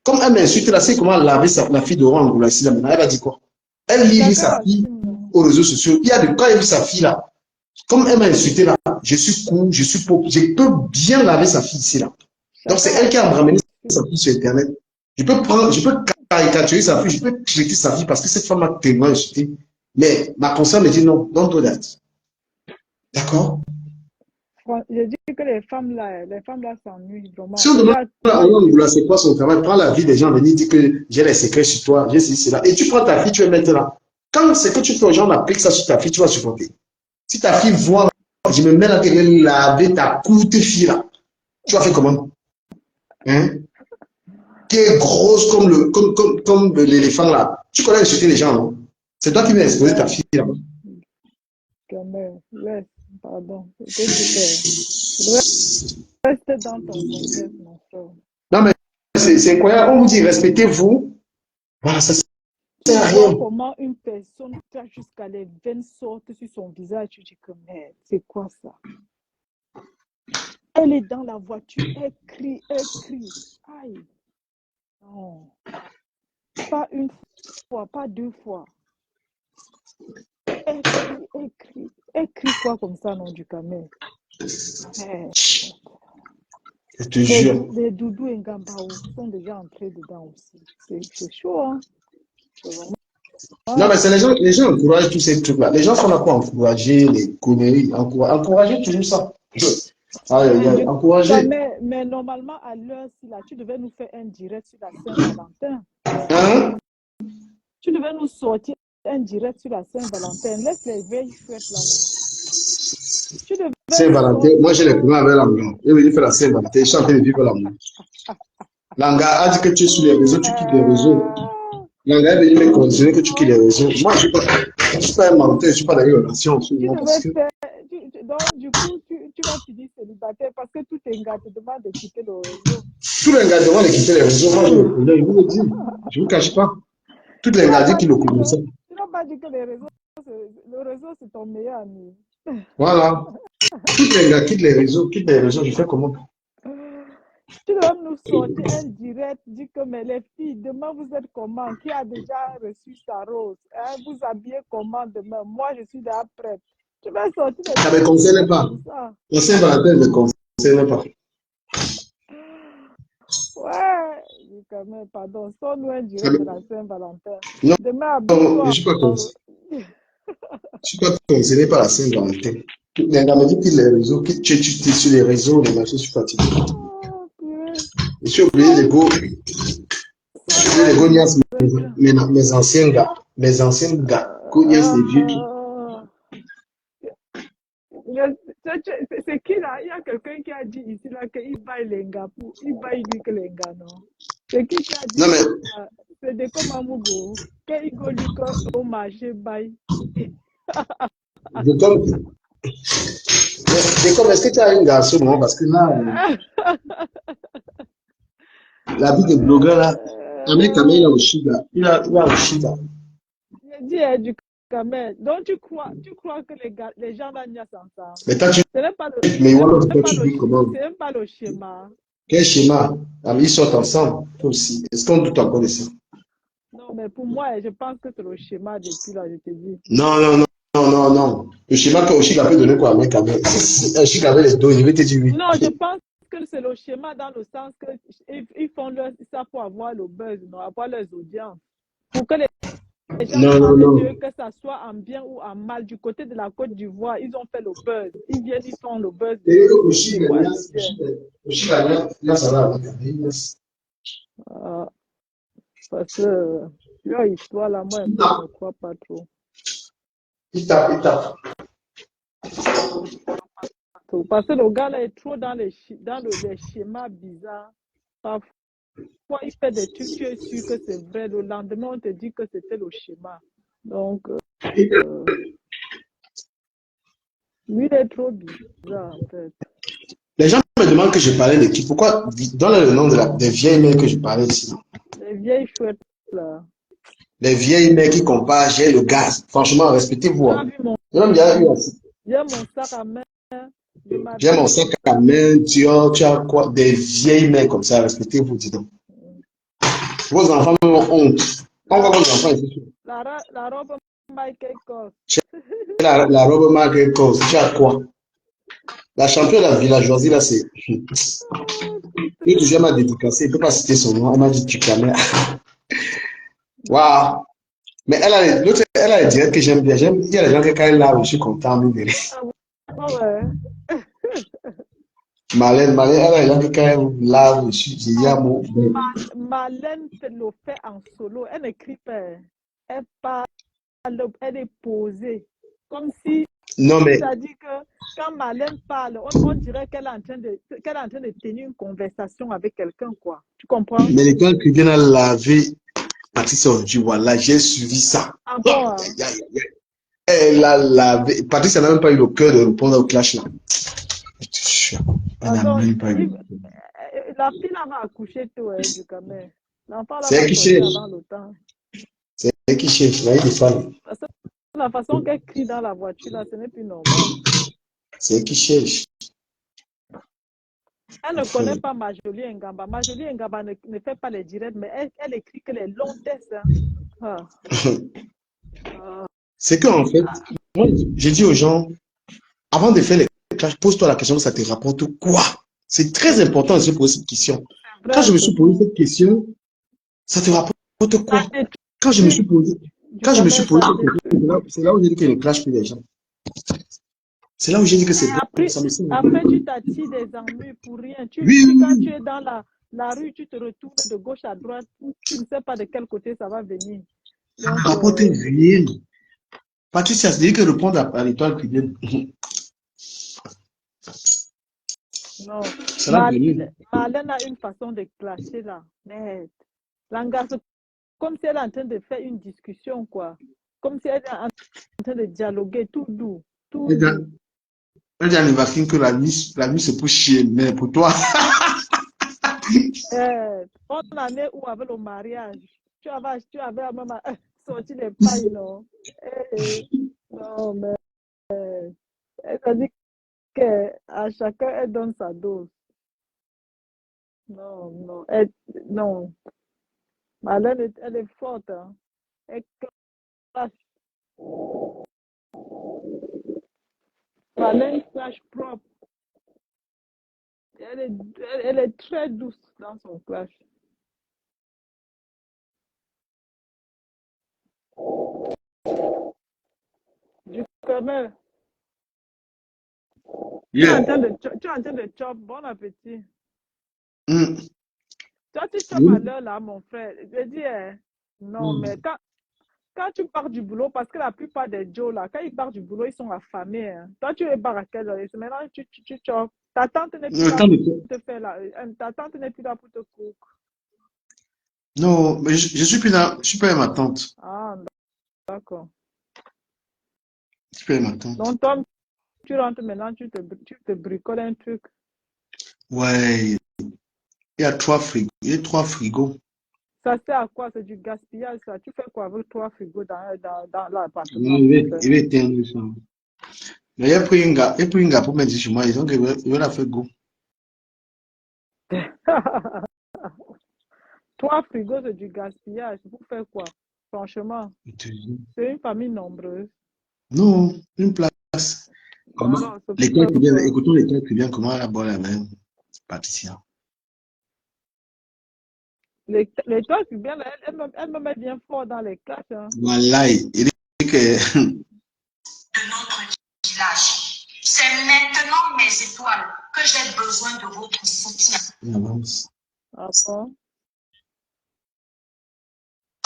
Comme elle m'insulte là, c'est comment laver la fille d'Orangoula ici, là, maintenant, elle va dire quoi? Elle livre chacun sa fille assume. aux réseaux sociaux. Il y a de quand elle vu sa fille là, comme elle m'a insulté là, je suis cool, je suis pauvre, je peux bien laver sa fille ici là. Donc c'est Chacun elle qui a assume. ramené sa fille sur Internet. Je peux caricaturer sa fille, je peux critiquer sa fille parce que cette femme m'a tellement insulté. Mais ma conscience me dit non, don't do that. D'accord? Je dis que les femmes là s'ennuient Si vraiment. on demande à Moi, un homme, c'est quoi son travail, prends la vie des gens, venir dire que j'ai les secrets sur toi, j'ai ceci, cela. Et tu prends ta fille, tu vas mettre là. Quand c'est que tu fais aux gens, on applique ça sur ta fille, tu vas supporter. Si ta fille voit, je me mets là, tu vas laver ta courte fille là. Tu vas faire comment? Hein? Qui est grosse comme l'éléphant là. Tu connais insulter les gens, non? C'est toi qui vas exposer ta fille là. quand même, laisse, pardon. Je te dis que tu devrais rester dans ton contexte, mon frère. Non, mais c'est incroyable. On vous dit respectez-vous. Voilà, ça Tu sert à vois rien. comment une personne fait jusqu'à les veines sortent sur son visage, tu dis que merde, c'est quoi ça? Elle est dans la voiture, elle crie, elle crie. Aïe, non, pas une fois, pas deux fois. Elle crie, elle crie. Elle crie quoi comme ça, non, du camel? Je te jure. Les Doudou et Ngambao sont déjà entrés dedans aussi. C'est chaud, hein? C'est vraiment. Non, mais Ah, c'est les gens encouragent tous ces trucs-là. Les gens sont là pour encourager les conneries. Encourager toujours ça. Aïe, aïe, aïe. du coup, Encourager. mais normalement, à l'heure, si là, tu devais nous faire un direct sur la Saint-Valentin. Hein? Tu devais nous sortir un direct sur la Saint-Valentin. Laisse les vieilles fêtes là, non? Tu devais Saint-Valentin. Moi, j'ai les sortir. problèmes avec Langa. Je vais faire la Saint-Valentin. Je suis en train de vivre l'amour. Langa a dit que tu es sur les réseaux, tu quittes les réseaux. Langa est venu me conditionner que tu quittes les réseaux. Moi, je ne suis pas un menteur, je ne suis pas dans une relation. Tu Absolument, parce devais que faire. Donc, du coup, tu vas finir célibataire parce que tout est gars te demande de quitter le réseau. tous les gars demandent de quitter les réseaux. Moi, je le connais, je vous le dis. Je ne vous cache pas. Tous les Tu n'as gars disent pas qu'ils le dit connaissent. que le réseau, c'est ton meilleur ami. Voilà. Tous les gars quittent les réseaux, je fais comment? Tu dois nous sortir un direct, dire que mais les filles, demain vous êtes comment? Qui a déjà reçu sa rose? Hein? Vous habillez comment demain? Moi, je suis déjà prête. Tu vas sortir des Ça ne me trucs concerne pas. comme ça. La Saint-Valentin ne me concerne pas. Ouais, quand même, pardon. Sors-nous un direct de la Saint-Valentin. Non, Demain, non, je ne habille-toi. suis pas concerné. Je suis pas concerné par la Saint-Valentin. Les gars me disent quitte les réseaux, tu es sur les réseaux, les machins, je suis fatigué. Oh, purée. Je suis obligé de go, je suis obligé de go niaise mes anciens gars. Mes anciens gars. Go niaise les vieux qui. C'est qui là? Il y a quelqu'un qui a dit ici là qu'il baille les gars pour. Il baille lui que les gars, non? C'est qui a dit Non, mais, ça? C'est de comme Amugo. Qu'il go lui au marché baille. de comme, est-ce que tu as un garçon, non? Parce que là, la vie de blogueur là, Amé Kamé, il a au Shiga. Il a au Shiga. J'ai dit du Kamel. Donc tu crois que les gens là n'y a ensemble. Mais toi, tu, C'est même pas mais voilà, toi, tu dis comment? c'est même pas le schéma. Quel schéma? Ah, mais ils sortent ensemble, toi aussi. Est-ce qu'on doute encore de ça? Non, mais pour moi, je pense que c'est le schéma depuis là, je te dis. Non, non, non, non, non, non. Le schéma que Oshiga peut donner quoi à Amé Kamé? Si Oshiga avait les deux, je vais te dire oui. Non, je pense que c'est le schéma dans le sens que ils font ça pour avoir le buzz, non, avoir leurs audiences. Pour que les gens Non, non, parlent non. d'eux, que ça soit en bien ou en mal. Du côté de la Côte d'Ivoire, ils ont fait le buzz. Ils viennent, ils font le buzz. Et C'est quoi le Oshiga, là, ça va avec Amé. parce que leur histoire, là, moi, un peu, je ne crois pas trop. Il tape, il tape. Parce que le gars, là, est trop dans les schémas bizarres. Parfois, il fait des trucs, tu es sûr que c'est vrai. Le lendemain, on te dit que c'était le schéma. Donc, lui, il est trop bizarre, en fait. Les gens me demandent que je parlais de qui. Pourquoi? Donne le nom des vieilles mails que je parlais ici. Les vieilles chouettes, là. Les vieilles mères qui comparent, j'ai le gaz. Franchement, respectez-vous. Tu as Hein. vu mon, J'ai même déjà eu aussi. j'ai mon sac à main, je J'ai mon m'habille. sac à main, tu as quoi? Des vieilles mères comme ça, respectez-vous, dis donc. Vos enfants ont honte. On voit La vos robe, enfants ici. la robe Michael Kors. J'ai la robe marquée cause. Tu as quoi? La championne de la villageoisie, là, c'est. Oh, Lui, putain. toujours m'a dédicacé. Il ne peut pas citer son nom. Elle m'a dit, tu connais. Waouh! Mais l'autre, elle a les directs que j'aime bien. Il y a les gens qui, quand elle lave, je suis content. Ah ouais. Marlène, elle a les gens qui, quand elle lave, je dis, ah, bon, Marlène le fait en solo. Elle n'écrit pas. Elle parle, elle est posée. Comme si, non, mais, c'est-à-dire que quand Marlène parle, on dirait qu'elle est en train de tenir une conversation avec quelqu'un, quoi. Tu comprends? mais les gars qui viennent à laver Patricia aujourd'hui, voilà, j'ai suivi ça. Ah Oh, bon, hein? aïe, aïe, aïe. Elle a lavé. Patricia n'a même pas eu le cœur de répondre au clash là. Je te jure, elle n'a Attends, même pas eu. la fille là va accoucher tôt, hein, du quand même. L'enfant là C'est va elle qui sortir cherche. avant le temps. C'est elle qui cherche. Là, il est fan. Parce que la façon qu'elle crie dans la voiture là, ce n'est plus normal. C'est elle qui cherche. Elle ne connaît pas Marjolie Ngamba. Marjolie Ngamba ne fait pas les directs, mais elle écrit que les longs tests. Hein. Ah, ah, C'est qu'en fait, moi, j'ai dit aux gens, avant de faire les clashs, pose-toi la question, ça te rapporte quoi? C'est très important de se poser cette question. c'est Quand je vrai, me c'est suis posé tout. cette question, ça te rapporte Ça quoi? Quand je me suis détruit posé, du quand je me suis commerce, posé ça cette détruit. question, c'est là où j'ai dit que les clashs plus les gens. C'est là où j'ai dit que c'est bon, Après, ça me semble. après, tu t'attires des ennuis pour rien. Oui, oui, Quand tu oui. es dans la rue, tu te retournes de gauche à droite. Tu ne sais pas de quel côté ça va venir. Ça Donc, ne rapporte rien. Patricia, c'est dit que répondre à l'étoile cubaine, non. ça l'a donné. Marlène a une façon de clasher là. Merde. Langage, comme si elle est en train de faire une discussion, quoi. Comme si elle est en train de dialoguer tout doux. Tout Elle dit doux. elle dit à Nevakin que la nuit c'est pour chier, mais pour toi, On en est où avec le mariage? Tu avais même sorti les pailles, non? Non, mais elle a dit qu'à chacun, elle donne sa dose. Non, non, non. Marlène, elle est forte. Hein. Elle clash. Marlène clash propre. Elle est très douce dans son clash. Du connais. Tu es en yeah. train de chop. Bon appétit. Mm. Toi, tu chopes à Oui. l'heure là, mon frère. Je dis, non, mais Mm. quand tu pars du boulot, parce que la plupart des Joe là, quand ils partent du boulot, ils sont affamés. Hein. Toi, tu es barres à quelle heure? Maintenant, tu chopes. Ta tante n'est plus Le là temps pour de... te faire là. Ta tante n'est plus là pour te cook. Non, mais je suis plus là, je suis pas avec ma tante. Ah, d'accord. Je suis pas avec ma tante. Donc, toi, tu rentres maintenant, tu te bricoles un truc. Ouais, il y a trois frigos. Il y a trois frigos. Ça sert à quoi? C'est du gaspillage, ça. Tu fais quoi avec 3 frigos dans Ouais, l'appartement, mon frère? il va éteindre ça. Mais il a pris une gars pour mettre chez moi. Ils ont qu'il veut la faire go. 3 frigos, c'est du gaspillage. Pour faire quoi? Franchement, Je te jure. c'est une famille nombreuse. Non, une place. Comment? Alors, c'est pour L'étoile faire cubaine, quoi? écoutons l'étoile cubaine, comment elle aborde la même Patricia. Les toits cubains, elle me met bien fort dans les classes. Hein. Voilà, il dit que De notre village. C'est maintenant, mes étoiles, que j'ai besoin de votre soutien. il avance. Ah bon?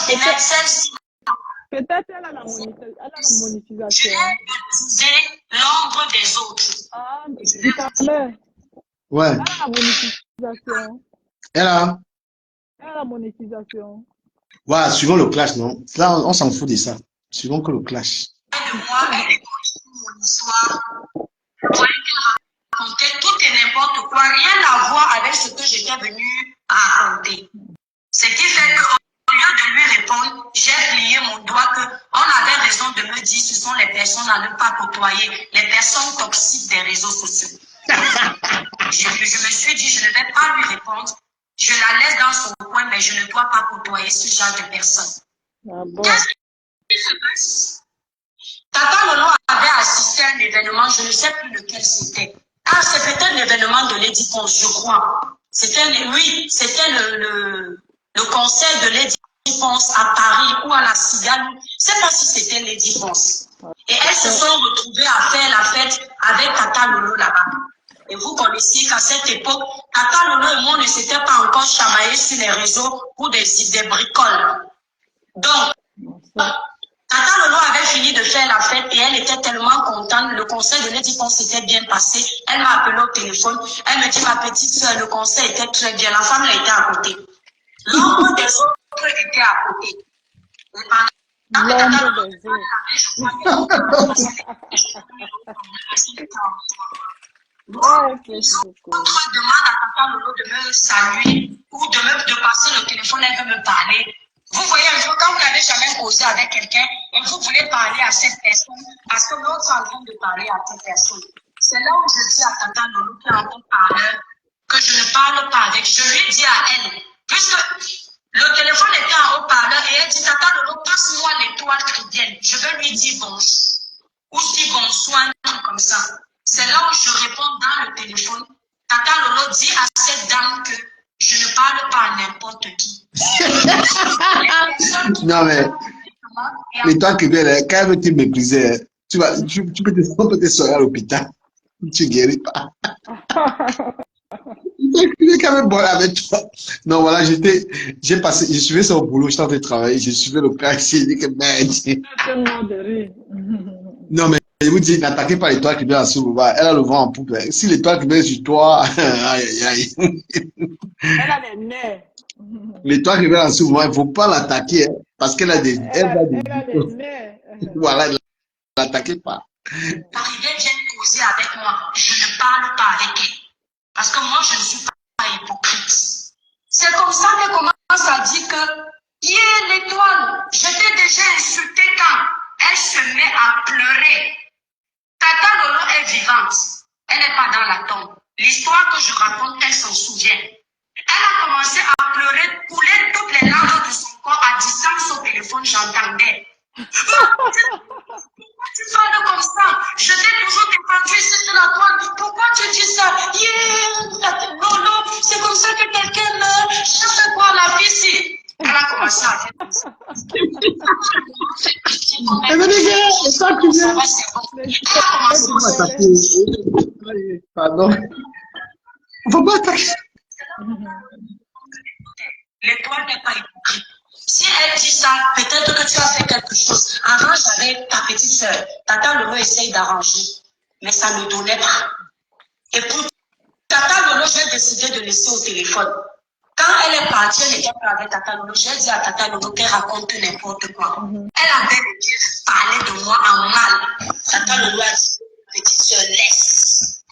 Et même Peut-être celle-ci, peut-être elle a la je monétisation. l'ai baptisée l'ombre des autres. Ah, Je du vais quand vous dire, même. Ouais, Elle a la monétisation. elle a. Elle a la monétisation. Voilà, suivant le clash, non? Là, on s'en fout de ça. Suivant que le clash. de moi, elle est continue mon histoire. Voyez qu'elle racontait tout et n'importe quoi, rien à voir avec ce que j'étais venue à raconter. Ce qui fait qu'on lui lieu de lui répondre, j'ai plié mon doigt que on avait raison de me dire ce sont les personnes à ne pas côtoyer, les personnes toxiques des réseaux sociaux. Je me suis dit, je ne vais pas lui répondre. Je la laisse dans son coin, mais je ne dois pas côtoyer ce genre de personnes. Ah bon? Qu'est-ce qui se passe? Tata Lolo avait assisté à un événement, je ne sais plus lequel c'était. Ah, c'était un événement de Lady Ponce, je crois. C'était le conseil de Lady Ponce à Paris ou à la Cigale. Je ne sais pas si c'était Lady Ponce. Et elles se sont retrouvées à faire la fête avec Tata Lolo là-bas. Et vous connaissez qu'à cette époque, Tata Lolo et moi ne s'étaient pas encore chamaillés sur les réseaux pour des bricoles. Donc, Tata Lolo avait fini de faire la fête et elle était tellement contente. Le conseil de Lady Ponce s'était bien passé. Elle m'a appelé au téléphone. Elle me dit, ma petite soeur, le conseil était très bien. La femme elle était à côté. L'ombre des autres était à côté. L'ombre des autres. Ouais, c'est beaucoup. L'autre demande à Tata Lolo de me saluer ou de passer le téléphone, elle veut me parler. Vous voyez un jour, quand vous n'avez jamais causé avec quelqu'un et vous voulez parler à cette personne parce que l'autre est en train de parler à cette personne. C'est là où je dis à Tata Lolo qui est en haut-parleur que je ne parle pas avec. Je lui dis à elle, puisque le téléphone était en haut-parleur et elle dit, Tata Lolo, passe-moi l'étoile chrétienne. Je veux lui dire bonjour. Ou je dis bonsoir, un truc comme ça. C'est là où je réponds dans le téléphone. Tata Lolo dit à cette dame que je ne parle pas à n'importe qui. Non, mais toi qui viens, quand elle veut te mépriser, tu on peut te soigner à l'hôpital. Tu guéris pas. Il est quand même bon avec toi. Non, voilà, je suivais son boulot, j'étais en train de travailler, je suivais le cas, j'ai dit que merde. Tellement de rire. Non, mais je vous dis, n'attaquez pas l'étoile qui vient en dessous, elle a le vent en poupe. Si l'étoile qui vient sur toi, aïe, aïe, aïe. Elle a des nerfs. L'étoile qui vient en dessous, il ne faut pas l'attaquer, hein, parce qu'elle a des, Elle a des nerfs. voilà, ne l'attaquez pas. Arrivée vient causer avec moi, je ne parle pas avec elle. Parce que moi, je ne suis pas hypocrite. C'est comme ça qu'elle commence à dire que, l'étoile, je t'ai déjà insulté quand elle se met à pleurer. Tata Lolo est vivante. Elle n'est pas dans la tombe. L'histoire que je raconte, elle s'en souvient. Elle a commencé à pleurer, couler toutes les larmes de son corps à distance au téléphone, j'entendais. Pourquoi tu parles comme ça? Je t'ai toujours défendu sur la toile. Pourquoi tu dis ça? Non, non, c'est comme ça que quelqu'un meurt. Je fais quoi la fille ici? Elle a commencé à faire comme ça. Elle me dit que c'est ça qui vient. Pardon. Il ne faut pas attaquer. L'étoile n'est pas hypocrite. Si elle dit ça, peut-être que tu as fait quelque chose. Arrange avec ta petite soeur. Tata Lolo essaye d'arranger, mais ça ne donnait pas. Et pour Tata Lolo, j'ai décidé de laisser au téléphone. Quand elle est partie, elle n'était pas avec Tata Lolo. J'ai dit à Tata Lolo qu'elle raconte n'importe quoi. Elle avait parlé de moi en mal. Tata Lolo a dit, petite soeur, laisse.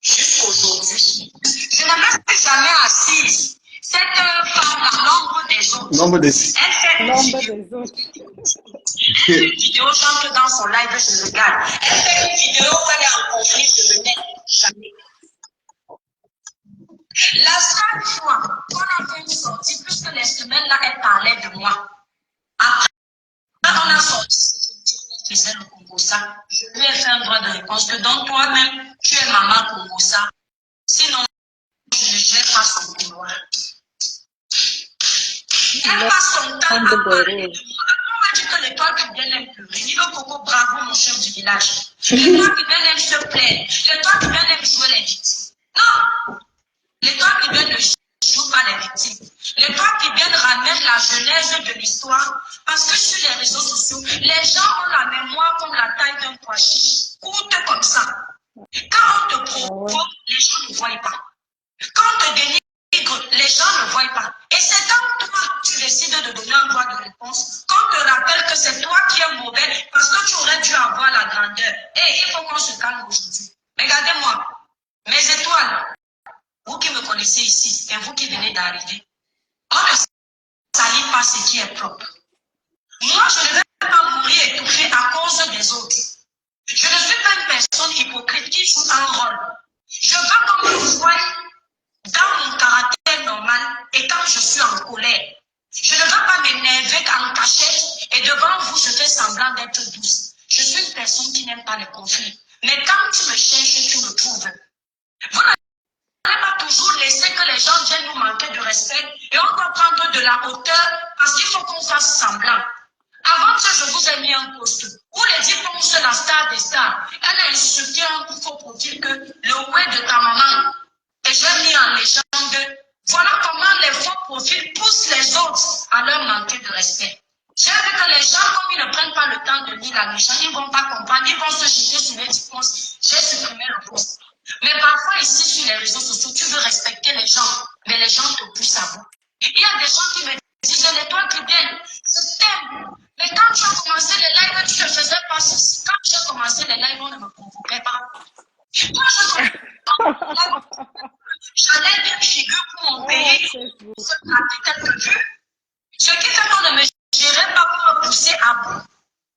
Jusqu'aujourd'hui. Je ne me suis jamais assise. Cette femme-là, l'ombre des autres. L'ombre des Elle fait une vidéo. Elle fait une vidéo, j'entre dans son live, je regarde. Elle fait une vidéo où elle est en conflit, je ne mets jamais. La seule fois qu'on a fait une sortie, puisque les semaines là, elle parlait de moi. Après, quand on a sorti, je faisais le Congosa. Je lui ai fait un droit de réponse que donc toi-même, tu es maman Congosa. Sinon, je ne gère pas son pouvoir. Elle passe son temps à parler de moi. On m'a dit que l'étoile qui vient elle pleurer. J'ai dit, oh Coco, bravo mon chef du village. L'étoile qui vient elle se plaît. L'étoile qui vient elle jouer les victimes. Non! L'étoile qui vient ne joue pas les victimes. L'étoile qui vient ramène la genèse de l'histoire. Parce que sur les réseaux sociaux, les gens ont la mémoire comme la taille d'un pois chiche. Courte comme ça. Quand on te provoque, les gens ne voient pas. Quand on te dénigre, les gens ne voient pas. Et c'est quand toi, tu décides de donner un droit de réponse, qu'on te rappelle que c'est toi qui es mauvais parce que tu aurais dû avoir la grandeur. Et il faut qu'on se calme aujourd'hui. Regardez-moi, mes étoiles, vous qui me connaissez ici et vous qui venez d'arriver, On ne salit pas ce qui est propre. Moi, je ne vais pas mourir étouffée à cause des autres. Je ne suis pas une personne hypocrite qui joue un rôle. Je veux qu'on me voie dans mon caractère normal et quand je suis en colère. Je ne veux pas m'énerver en cachette et devant vous, je fais semblant d'être douce. Je suis une personne qui n'aime pas les conflits. Mais quand tu me cherches, tu me trouves. Vous n'allez pas toujours laisser que les gens viennent nous manquer de respect et on doit prendre de la hauteur parce qu'il faut qu'on fasse semblant. Avant ça, je vous ai mis un post où les dit pense la star des stars. Elle a insulté un faux profil que le ouais de ta maman. Et j'ai mis en légende, voilà comment les faux profils poussent les autres à leur manquer de respect. J'ai vu que les gens, comme ils ne prennent pas le temps de lire la légende, ils ne vont pas comprendre, ils vont se jeter sur les posts. J'ai supprimé le post. Mais parfois, ici, sur les réseaux sociaux, tu veux respecter les gens, mais les gens te poussent à bout. Il y a des gens qui me disent, l'étoile qui vient, je t'aime. Mais quand tu as commencé les lives, tu ne faisais pas ceci. Quand j'ai commencé les lives, on ne me convoquait pas. Moi, j'allais d'une figure pour mon pays, se gratter quelques vues. Ce qui fait qu'on ne me gérait pas pour me pousser à bout.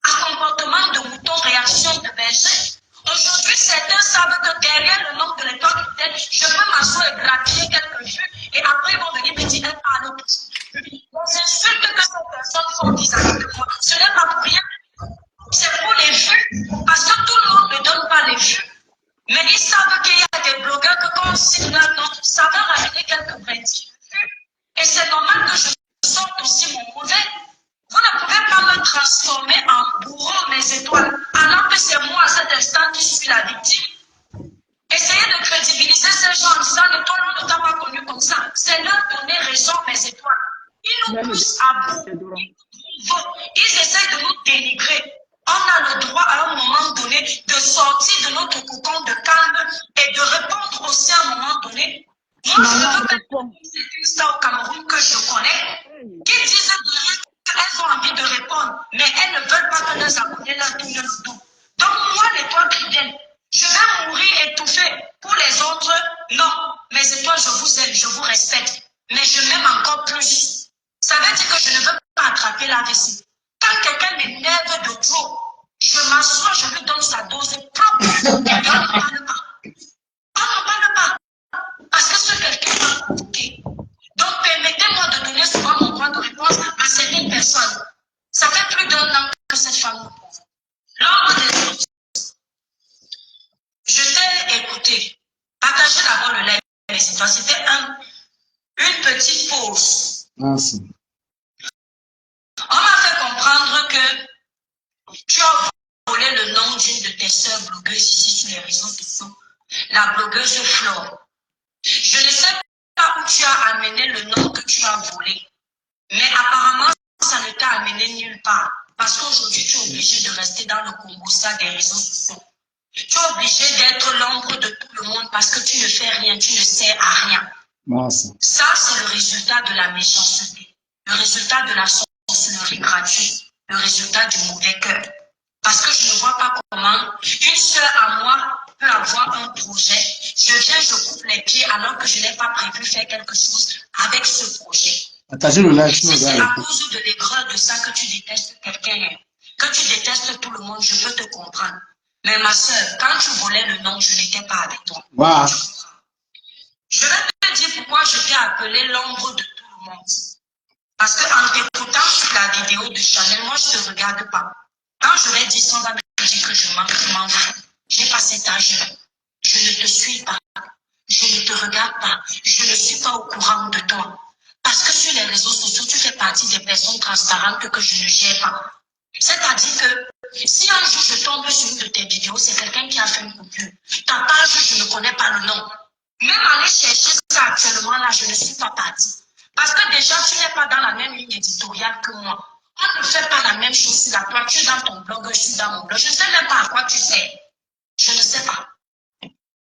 Un comportement de mouton, réaction de berger. Aujourd'hui, certains savent que derrière le nom de l'étoile de tête, je peux m'asseoir et gratter quelques vues et après ils vont venir me dire, elle parle tous. Les insultes que ces personnes font vis-à-vis de moi, ce n'est pas pour rien. C'est pour les vues, parce que tout le monde ne donne pas les vues. Mais ils savent qu'il y a des blogueurs que quand on cite leur nom, ça va ramener quelques brindilles de vues. Et c'est normal que je sorte aussi mon mauvais. Vous ne pouvez pas me transformer en bourreau, mes étoiles, alors que c'est moi à cet instant qui suis la victime. Essayez de crédibiliser ces gens en disant l'étoile, on ne t'a pas connu comme ça. C'est leur donner raison, mes étoiles. Ils nous poussent à bout. Ils essayent de nous dénigrer. On a le droit à un moment donné de sortir de notre cocon de calme et de répondre aussi à un moment donné. Moi, je ne veux pas dire ça au Cameroun que je connais, qui disent qu'elles ont envie de répondre, mais elles ne veulent pas que leurs abonnés leur tournent le dos. Donc, moi, l'étoile qui vient, je vais mourir étouffée. Pour les autres, non. Mes étoiles, je vous aime, je vous respecte. Mais je m'aime encore plus. Ça veut dire que je ne veux pas attraper la vessie. Quand quelqu'un m'énerve de trop, je m'assois, je lui donne sa dose propre. Et on ne parle pas. On ne parle pas. Parce que ce quelqu'un m'a provoqué. Donc, permettez-moi de donner souvent mon droit de réponse à certaines personnes. Ça fait plus d'un an que cette femme me provoque. Lors des autres, je t'ai écouté. Partagez d'abord le live. C'était une petite pause. Merci. On m'a fait comprendre que tu as volé le nom d'une de tes sœurs blogueuses ici sur les réseaux sociaux, la blogueuse Flore. Je ne sais pas où tu as amené le nom que tu as volé, mais apparemment, ça ne t'a amené nulle part. Parce qu'aujourd'hui, tu es obligé de rester dans le Congo-ça des réseaux sociaux. Tu es obligé d'être l'ombre de tout le monde parce que tu ne fais rien, tu ne sers à rien. Merci. Ça, c'est le résultat de la méchanceté, le résultat de la sorcellerie gratuite, le résultat du mauvais cœur. Parce que je ne vois pas comment une sœur à moi peut avoir un projet. Je viens, je coupe les pieds alors que je n'ai pas prévu faire quelque chose avec ce projet. Partagez le live. Si c'est à cause de l'aigreur de ça que tu détestes quelqu'un, que tu détestes tout le monde, je peux te comprendre. Mais ma sœur, quand tu volais le nom, je n'étais pas avec toi. Wow. Je vais te dire pourquoi je t'ai appelé l'ombre de tout le monde. Parce qu'en t'écoutant sur la vidéo de Chanel, moi je ne te regarde pas. Quand je vais dire ça, on va me dire que je m'en fous. J'ai pas cet âge-là. Je ne te suis pas. Je ne te regarde pas. Je ne suis pas au courant de toi. Parce que sur les réseaux sociaux, tu fais partie des personnes transparentes que je ne gère pas. C'est-à-dire que si un jour je tombe sur une de tes vidéos, c'est quelqu'un qui a fait une coupure. Ta page, je ne connais pas le nom. Même aller chercher ça actuellement, là, je ne suis pas partie. Parce que déjà, tu n'es pas dans la même ligne éditoriale que moi. On ne fait pas la même chose sur la toi. Tu es dans ton blog, je suis dans mon blog. Je ne sais même pas à quoi tu sers. Je ne sais pas.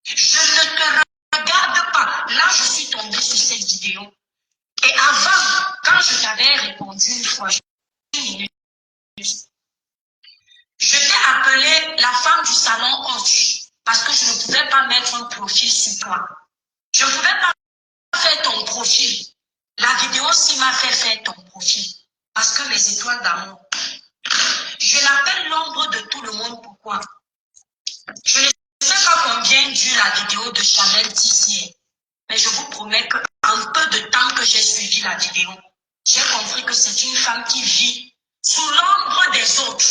Je ne te regarde pas. Là, je suis tombée sur cette vidéo. Et avant, quand je t'avais répondu une fois, je t'ai appelé la femme du salon coach. Parce que je ne pouvais pas mettre un profil sur toi. Je ne pouvais pas faire ton profil. La vidéo aussi m'a fait faire ton profil. Parce que mes étoiles d'amour. Je l'appelle l'ombre de tout le monde. Pourquoi? Je ne sais pas combien dure la vidéo de Chanel Tissier. Mais je vous promets qu'en peu de temps que j'ai suivi la vidéo, j'ai compris que c'est une femme qui vit sous l'ombre des autres.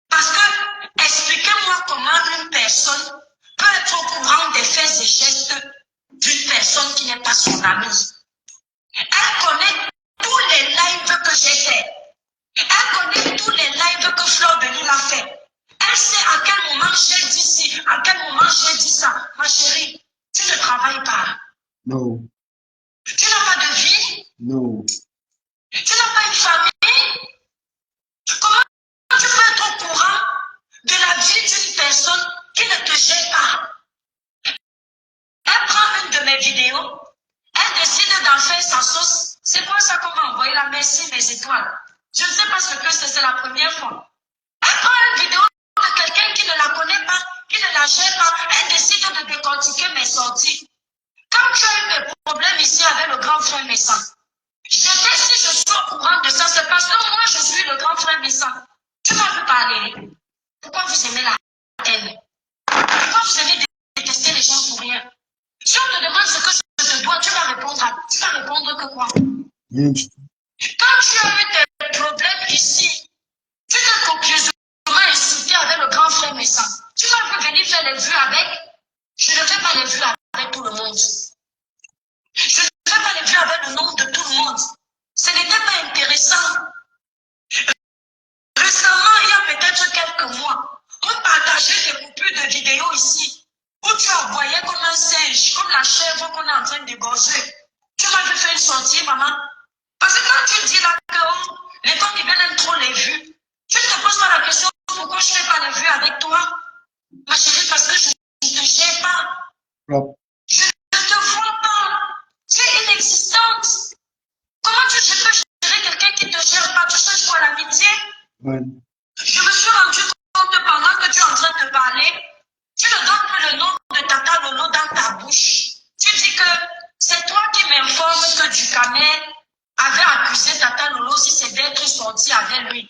Parce que, expliquez-moi comment une personne peut être au courant des faits et gestes d'une personne qui n'est pas son amie. Elle connaît tous les lives que j'ai faits. Elle connaît tous les lives que Fleur de Lille a fait. Elle sait à quel moment j'ai dit ci, à quel moment j'ai dit ça. Ma chérie, tu ne travailles pas. Non. Tu n'as pas de vie. Non. Tu n'as pas une famille. Comment tu peux être au courant de la vie d'une personne qui ne te gêne pas? Elle prend une de mes vidéos, elle décide d'en faire sa sauce. C'est pour ça qu'on m'a envoyé la merci, mes étoiles. Je ne sais pas ce que c'est la première fois. Elle prend une vidéo de quelqu'un qui ne la connaît pas, qui ne la gère pas. Elle décide de décortiquer mes sorties. Quand tu as eu des problèmes ici avec le grand frère Messan, si je suis au courant de ça, c'est parce que moi je suis le grand frère Messan. Tu m'as vu parler. Pourquoi vous aimez la haine? Pourquoi vous aimez détester les gens pour rien? Si on te demande ce que je te dois, tu vas répondre que quoi? Rien du tout. Quand tu as eu des problèmes ici, tu t'es copieusement insulté avec le grand frère Messan. Tu vas venir faire les vues avec. Je ne fais pas les vues avec tout le monde. Je ne fais pas les vues avec le nom de tout le monde. Ce n'était pas intéressant. Récemment, il y a peut-être quelques mois, on partageait des coupures de vidéos ici, où tu aboyais comme un singe, comme la chèvre qu'on est en train d'égorger. Tu m'as vu faire une sortie, maman. Parce que quand tu dis là que les gens qui viennent trop les vues, tu ne te poses pas la question pourquoi je ne fais pas les vues avec toi. Ma chérie, parce que je ne te gère pas. Non. Je ne te vois pas. Tu es inexistante. Comment tu peux gérer quelqu'un qui ne te gère pas? Tu cherches quoi, l'amitié? Ouais. Je me suis rendu compte pendant que tu es en train de parler, tu ne donnes plus le nom de Tata Lolo dans ta bouche. Tu dis que c'est toi qui m'informe que Ducamel avait accusé Tata Lolo si c'est d'être sorti avec lui.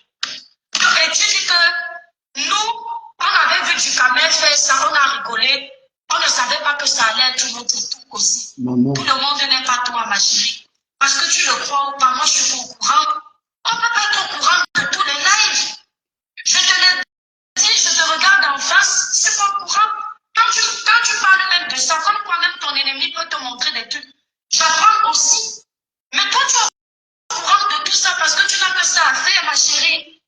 Et tu dis que nous, on avait vu Ducamel faire ça, on a rigolé. On ne savait pas que ça allait être notre truc aussi. Non. Tout le monde n'est pas toi, ma chérie. Parce que tu le crois ou pas, moi je suis au courant. On ne peut pas être au courant de tous les lives. Je te l'ai dit, je te regarde en face, c'est pas au courant. Quand tu parles même de ça, comme quoi même ton ennemi peut te montrer des trucs, j'apprends aussi. Mais toi, tu es au courant de tout ça parce que tu n'as que ça à faire, ma chérie.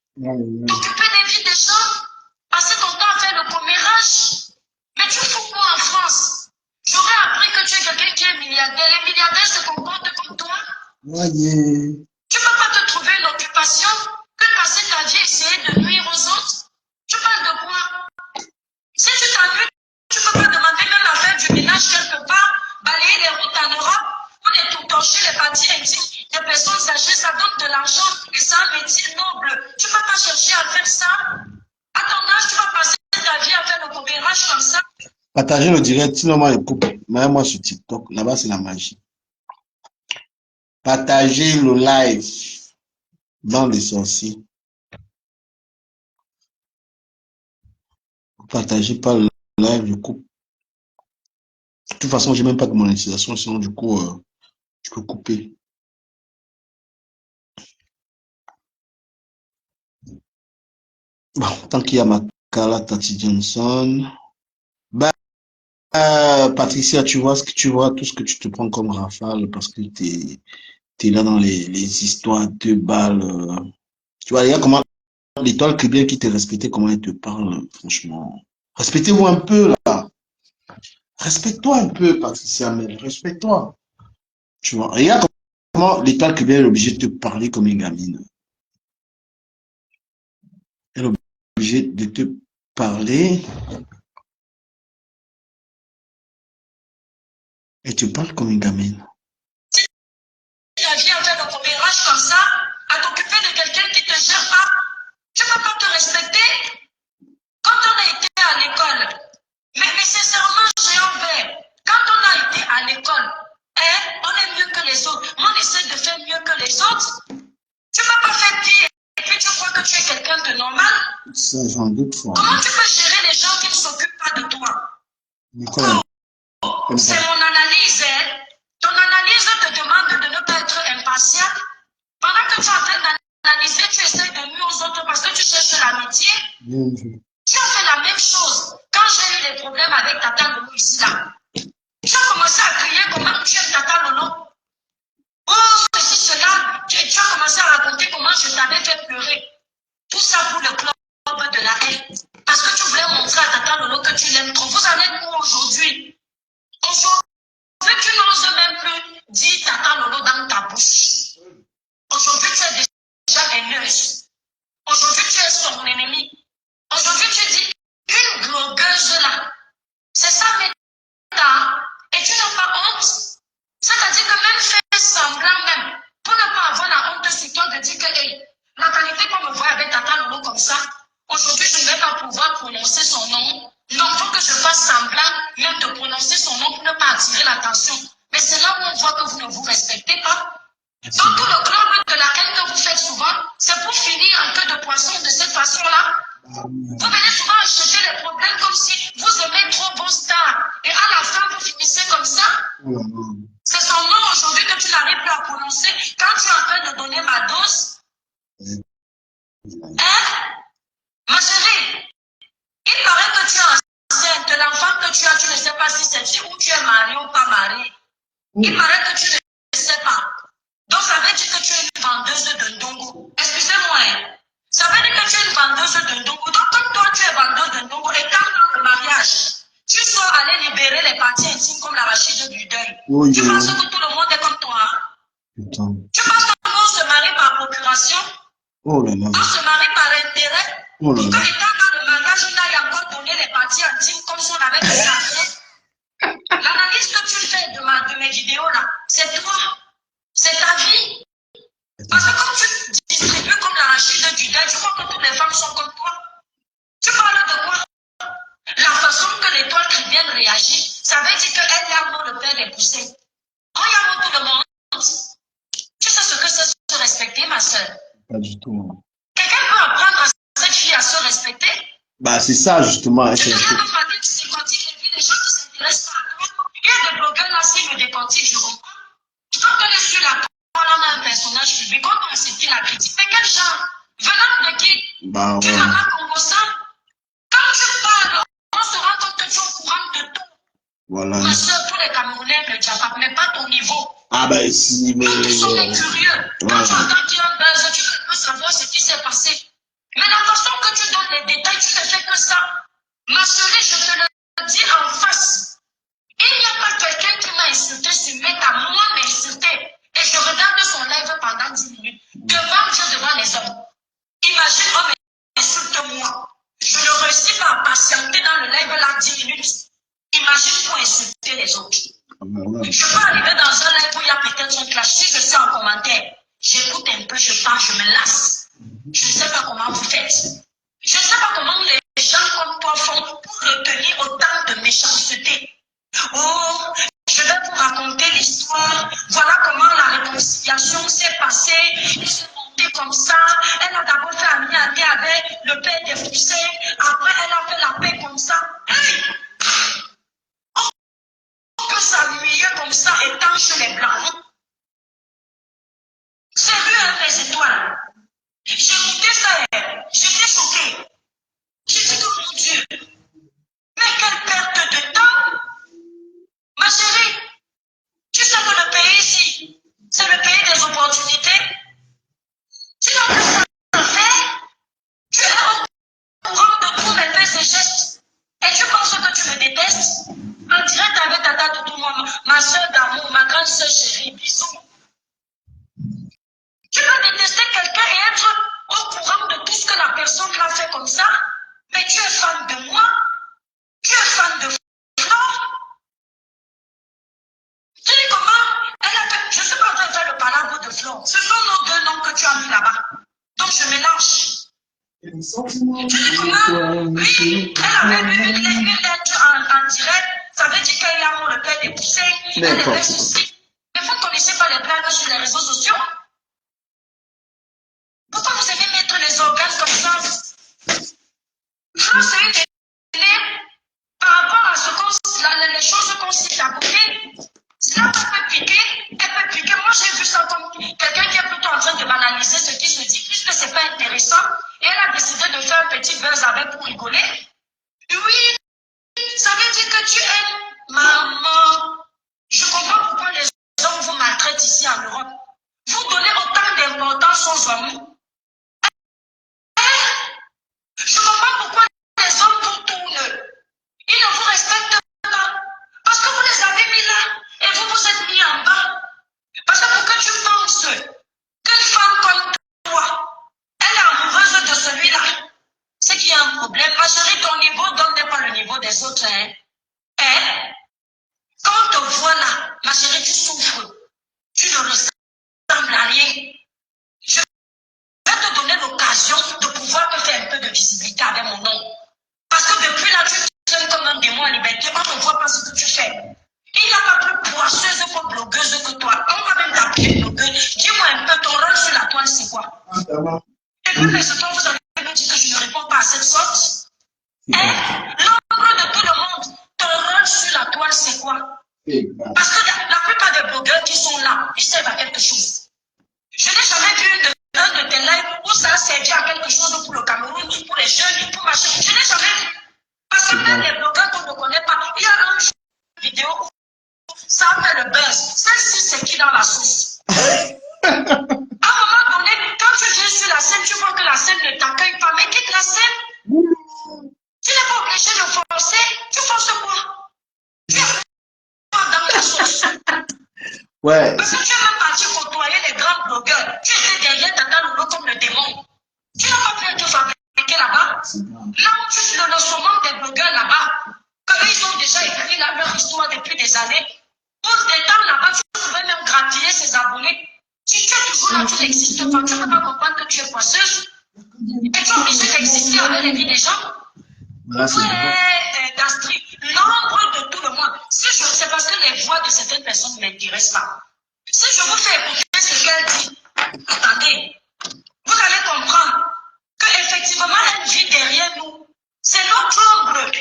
T'occuper des vies des gens, passer ton temps à faire le commérage. Mais tu fous quoi en France? J'aurais appris que tu es quelqu'un qui est milliardaire. Les milliardaires se comportent comme toi. Voyez. Tu ne peux pas te trouver une occupation que de passer ta vie à essayer de nuire aux autres. Tu parles de quoi? Si tu t'ennuies, tu ne peux pas demander même à faire du ménage quelque part, balayer les routes en Europe, on est tout torcher les parties intimes des personnes âgées, ça donne de l'argent et c'est un métier noble. Tu ne peux pas chercher à faire ça. À ton âge, tu vas passer ta vie à faire le commérage comme ça. Partagez le direct, sinon moi je coupe. Moi sur TikTok, là-bas c'est la magie. Partagez le live dans les sorciers. Partagez pas le live, je coupe. De toute façon, j'ai même pas de monétisation, sinon du coup, je peux couper. Bon, tant qu'il y a Makala, Tati Johnson. Bah, Patricia, tu vois ce que tu vois, tout ce que tu te prends comme rafale parce que t'es là dans les histoires de balles. Tu vois, il y a comment l'étoile bien qui te respectait, comment elle te parle, franchement. Respectez-vous un peu, là. Respecte-toi un peu, Patricia, mais respecte-toi. Tu vois, regarde comment l'étoile bien est obligée de te parler comme une gamine. Elle est obligée de te parler et te parle comme une gamine. Ta vie à faire le commérage comme ça, à t'occuper de quelqu'un qui ne te gère pas, tu ne peux pas te respecter. Quand on a été à l'école, mais sincèrement, j'ai envers, quand on a été à l'école, on est mieux Ça, j'en doute fort. Comment tu peux gérer les gens qui ne s'occupent pas de toi? Nicolas. C'est mon analyse. Hein. Ton analyse te demande de ne pas être impatient. Pendant que tu es en train d'analyser, tu essaies de nuire aux autres parce que tu cherches l'amitié. Tu as fait la même chose. Quand j'ai eu les problèmes avec Tata Lolo ici, là, tu as commencé à crier comment tu aimes Tata Lolo. Oh, ceci, cela. Tu as commencé à raconter comment je t'avais fait pleurer. Tout ça pour le club de la haine. Parce que tu voulais montrer à Tata Lolo que tu l'aimes trop. Vous en êtes où aujourd'hui? Aujourd'hui, tu n'oses même plus dire Tata Lolo dans ta bouche. Aujourd'hui, tu es déjà haineuse. Aujourd'hui, tu es son ennemi. Aujourd'hui, tu dis une blogueuse là. C'est ça maintenant. Et tu n'as pas honte. C'est-à-dire que même faire semblant même, pour ne pas avoir la honte sur toi de dire que hey, la qualité qu'on me voit avec Tata Lolo comme ça, aujourd'hui, je ne vais pas pouvoir prononcer son nom. Non, il faut que je fasse semblant même de prononcer son nom pour ne pas attirer l'attention. Mais c'est là où on voit que vous ne vous respectez pas. Donc, tout le clan de la haine que vous faites souvent, c'est pour finir en queue de poisson de cette façon-là. Vous venez souvent acheter les problèmes comme si vous aimez trop vos stars. Et à la fin, vous finissez comme ça. C'est son nom aujourd'hui que tu n'arrives plus à prononcer. Quand tu es en train de donner ma dose, hein? Ma chérie, il paraît que tu es enceinte. L'enfant que tu as, tu ne sais pas si c'est tu ou tu es marié ou pas marié. Il paraît que tu ne sais pas. Donc, ça veut dire que tu es une vendeuse de ndongo. Excusez-moi. Hein. Ça veut dire que tu es une vendeuse de ndongo. Donc, comme toi, tu es vendeuse de ndongo, et quand dans le mariage, tu sors aller libérer les parties intimes comme l'arachide du deuil. Oui, tu penses que tout le monde est comme toi. Hein? Tu penses qu'on se marie par procuration? Oh là là. On se marie par intérêt? Oh là là. Quand étant dans le mariage, on a encore donné les parties intimes comme si on avait des affaires. L'analyse que tu fais de mes vidéos là, c'est toi. C'est ta vie. Parce que comme tu distribues comme l'arachide du deuil, tu crois que toutes les femmes sont comme toi. Tu parles de quoi? La façon que l'étoile chrétienne réagit, ça veut dire qu'elle a le père des poussins. On y a tout le monde. Tu sais ce que c'est se respecter, ma soeur? Pas du tout. Quelqu'un peut apprendre à cette fille à se respecter? Bah, c'est ça, justement. Tu regardes de famille, tu décortiques les vies des gens qui s'intéressent pas à toi. Il y a des blogueurs là, s'ils me décortiquent, je comprends. Quand on est sur la parole, on a un personnage public, on a accepté la critique. Mais quel genre? Venant de qui? Bah, ouais. Tu n'as pas Congo. Quand tu parles, on se rend compte que tu es au courant de tout. Voilà. Ma soeur, tous les Camerounais le diable, mais pas ton niveau. Ah ben si, mais... Nous sommes des curieux. Quand tu entends qu'il y a un buzz, tu veux savoir ce qui s'est passé. Mais la façon que tu donnes les détails, tu ne fais que ça. Ma chérie, je te le dis en face. Il n'y a pas quelqu'un qui m'a insulté sur Meta, moi m'insulter. Et je regarde son live pendant 10 minutes. Devant Dieu, devant les hommes. Imagine, on m'insulte-moi. Je ne réussis pas à patienter dans le live là 10 minutes. Imagine pour insulter les autres. Je peux arriver dans un live où il y a peut-être un clash. Si je suis en commentaire, j'écoute un peu, je parle, je me lasse. Je ne sais pas comment vous faites. Je ne sais pas comment les gens comme toi font pour retenir autant de méchanceté. Oh, je vais vous raconter l'histoire. Voilà comment la réconciliation s'est passée. Ils sont montés comme ça. Elle a d'abord fait amitié avec le père des Poussins. Après, elle a fait la paix comme ça. Hey! On peut s'amuse comme ça étant chez les blancs. Sérieux, les étoiles. J'ai écouté ça, j'étais choquée. J'ai dit, oh mon Dieu, mais quelle perte de temps. Ma chérie, tu sais que le pays ici, c'est le pays des opportunités. Tu n'as plus à faire. Tu es au courant de tous mes faits et gestes. Et tu penses que tu me détestes? En direct avec Tata Doudou, ma soeur d'amour, ma grande soeur chérie, bisous. Tu peux détester quelqu'un et être au courant de tout ce que la personne l'a fait comme ça, mais tu es fan de moi, tu es fan de Flore. Tu dis comment elle a fait, je ne sais pas quand elle fait le palabre de Flore. Ce sont nos deux noms que tu as mis là-bas. Donc je mélange. Tu dis comment oui, elle avait vu une lettre en direct, ça veut dire qu'elle a le père des poussins, elle avait ceci. Mais vous ne connaissez pas les blagues sur les réseaux sociaux? Pourquoi vous aimez mettre les organes comme ça? Je lance une télé par rapport à ce les choses qu'on cite à côté. Cela peut piquer, elle peut piquer. Moi, j'ai vu ça comme quelqu'un qui est plutôt en train de banaliser ce qui se dit, puisque c'est pas intéressant. Et elle a décidé de faire un petit buzz avec pour rigoler. Oui, ça veut dire que tu aimes maman. Je comprends pourquoi les hommes vous maltraitent ici en Europe. Vous donnez autant d'importance aux hommes. Je comprends pourquoi les hommes vous tournent. Ils ne vous respectent pas. Parce que vous les avez mis là et vous vous êtes mis en bas. Parce que pour que tu penses qu'une femme comme toi, elle est amoureuse de celui-là, c'est qu'il y a un problème. Ma chérie, ton niveau n'est pas le niveau des autres. Hein? Hein? Quand on te voit là, ma chérie, tu souffres. Tu ne ressembles à rien. Je vais te donner l'occasion de pouvoir te faire un peu de visibilité avec mon nom. Parce que depuis là, tu traînes comme un démon en liberté. On ne voit pas ce que tu fais. Il n'y a pas plus poisseuse ou blogueuse que toi. On va même t'appeler blogueuse. Dis-moi un peu, ton rôle sur la toile, c'est quoi? Et puis, mais ce temps, vous allez me dire que je ne réponds pas à cette sorte. Hein? L'ombre de tout le monde, ton rôle sur la toile, c'est quoi? Parce que la plupart des blogueurs qui sont là, ils servent à quelque chose. Je n'ai jamais vu un de tes lives où ça a servi à quelque chose pour le Cameroun, pour les jeunes, pour machin. Je n'ai jamais vu. Parce que même les blogueurs qu'on ne connaît pas, il y a une vidéo où ça fait le buzz. Celle-ci, c'est qui dans la sauce? À un moment donné, quand tu viens sur la scène, tu vois que la scène ne t'accueille pas, mais quitte la scène. Tu n'es pas obligé de forcer. Tu forces quoi? Tu es dans la sauce. Ouais. Parce que tu es même parti côtoyer les grands blogueurs. Tu étais derrière Tata Lolo comme le démon. Tu n'as pas pu te fabriquer là-bas. Là où tu le lancement des blogueurs là-bas, qu'ils ont déjà écrit leur histoire depuis des années. Pour des temps là-bas, tu pouvais même gratiller ses abonnés. Si tu es toujours là, tu n'existes pas. Tu ne peux pas comprendre que tu es poisseuse. Et tu es obligé d'exister avec les vies des gens. Ouais, Gastri, l'ombre de tout le monde. C'est parce que les voix de certaines personnes ne m'intéressent pas. Si je vous fais écouter ce qu'elle dit, attendez, vous allez comprendre qu'effectivement, elle vit derrière nous. C'est notre ombre.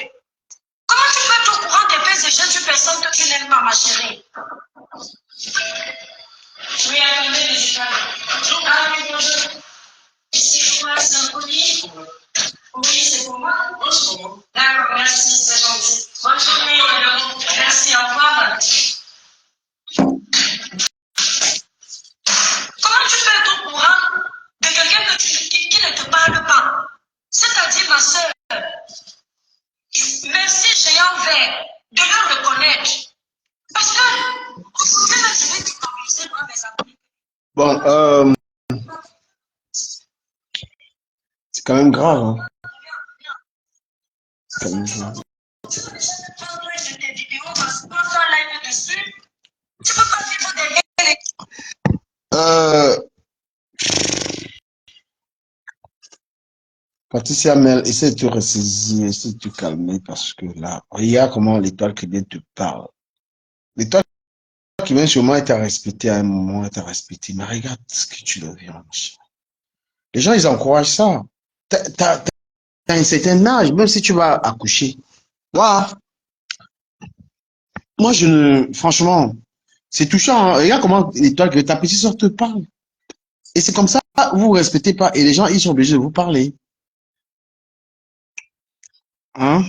Comment tu peux être au courant des faits et gestes d'une personne que tu n'aimes pas, ma chérie? Oui, attendez, bonjour. Ici, moi, Symphonie. Oui, c'est pour moi. Bonjour. D'accord, merci, c'est gentil. Bonne journée, merci, au revoir. Comment tu peux être au courant de quelqu'un qui ne te parle pas? C'est-à-dire, ma soeur, merci, j'ai envers de le reconnaître. Parce que, aujourd'hui, je vais t'utiliser dans mes amis. Bon, c'est quand même grave. Hein. C'est quand même grave. Patricia Mel, essaie de te ressaisir, essaie de te calmer parce que là, regarde comment l'étoile qui vient te parle. L'étoile qui vient sûrement être à respecter à un moment, être à respecter. Mais regarde ce que tu deviens. Les gens, ils encouragent ça. T'as un certain âge, même si tu vas accoucher. Voilà. Moi, franchement, c'est touchant. Hein. Regarde comment l'étoile que ta petite soeur te parle. Et c'est comme ça, vous ne respectez pas. Et les gens, ils sont obligés de vous parler. Hein?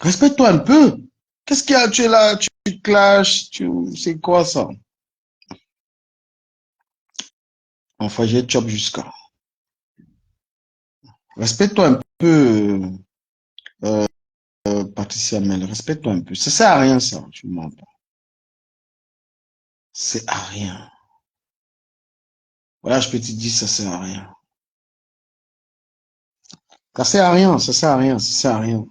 Respecte-toi un peu. Qu'est-ce qu'il y a? Tu es là, tu clashes, c'est quoi ça? Enfin, j'ai chop jusqu'à. Respecte-toi un peu, Patricia Mel. Respecte-toi un peu. Ça sert à rien, ça. Tu mens pas. C'est à rien. Voilà, je peux te dire, ça sert à rien. Ça sert à rien, ça sert à rien, ça sert à rien.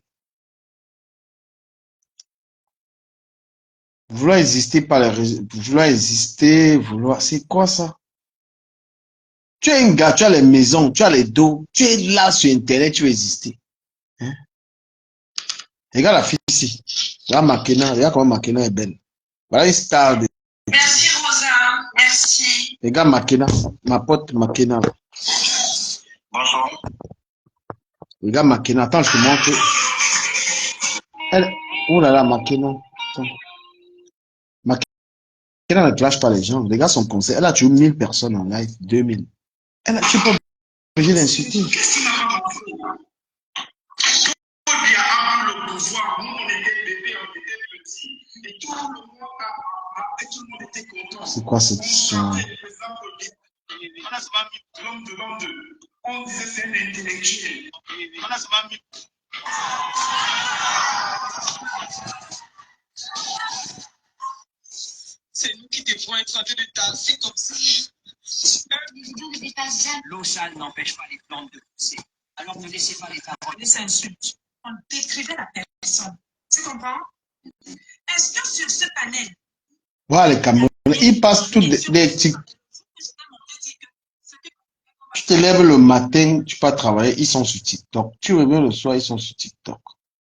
Vouloir exister par les réseaux, vouloir exister, c'est quoi ça? Tu es un gars, tu as les maisons, tu as les dos, tu es là sur Internet, tu veux exister. Hein? Regarde la fille ici. Regarde Makena, regarde comment Makena est belle. Voilà une star de... Merci Rosa, merci. Regarde Makena, ma pote Makena. Bonjour. Regarde Makena. Attends, je te montre. Elle... Oh là là, Makena. Attends. Makena ne clash pas les gens. Les gars sont conseils. Elle a tué 1000 personnes en live. 2000. Elle a... Tu peux pas obligé d'insulter. Avant le pouvoir, nous on était bébés, on était petits, et tout le monde tout le monde était content. C'est quoi cette histoire? L'homme de l'homme de. On disait c'est un intellectuel. C'est nous qui devons être en train de danser comme ça. L'eau sale n'empêche pas les plantes de pousser. Alors ne laissez pas les paroles. Les insultes. On décrivait la personne. Tu comprends? Est-ce que sur ce panel, Voilà les Camerounais. Ils passent tous des TikTok. Tu te lèves le matin, tu pars travailler, ils sont sur TikTok. Tu reviens le soir, ils sont sur TikTok.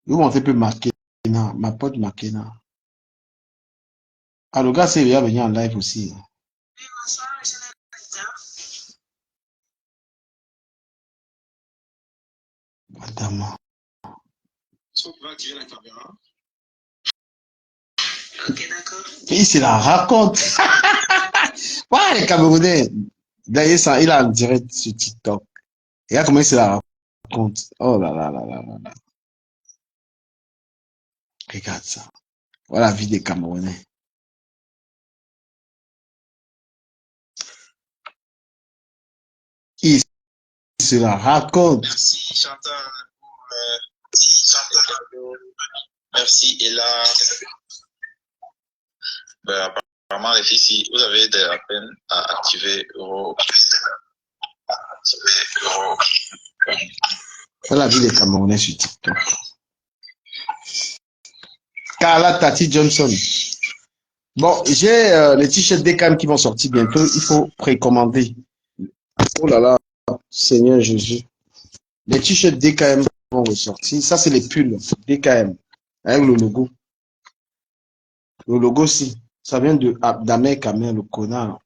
Ils vont montrer peu Makena, ma pote Makena. Ah, le gars, c'est venu en live aussi. Madame. Il se la raconte. Ouais, les Camerounais. D'ailleurs, ça, il a en direct sur TikTok. Regarde comment il se la raconte. Oh là là là là là là. Regarde ça. Voilà la vie des Camerounais. Il se la raconte. Merci Chantal. Merci. Et là, ben, apparemment, les filles, si vous avez de la peine à activer Euro. Voilà la vie des Camerounais sur TikTok. Carla Tati Johnson. Bon, j'ai les t-shirts DKM qui vont sortir bientôt. Il faut précommander. Oh là là, Seigneur Jésus. Les t-shirts DKM vont ressortir. Ça, c'est les pulls DKM avec le logo. Le logo aussi. Ça vient de d'Ahmed Kamel, le connard.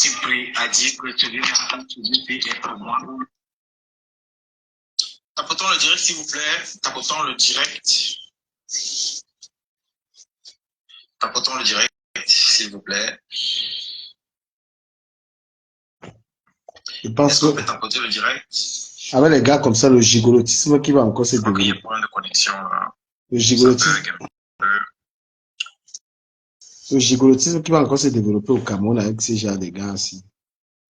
Cyprien a dit que tu devais être moi. Tapotons le direct, s'il vous plaît. Tapotons le direct. Tapotons le direct, s'il vous plaît. Je pense Est-ce qu'on que peut tapoter le direct? avec les gars comme ça, le gigolotisme qui va encore se Je crois qu'il y a développer. problème de connexion. Là. Le gigolotisme qui va encore se développer au Cameroun avec ces gens de gars aussi.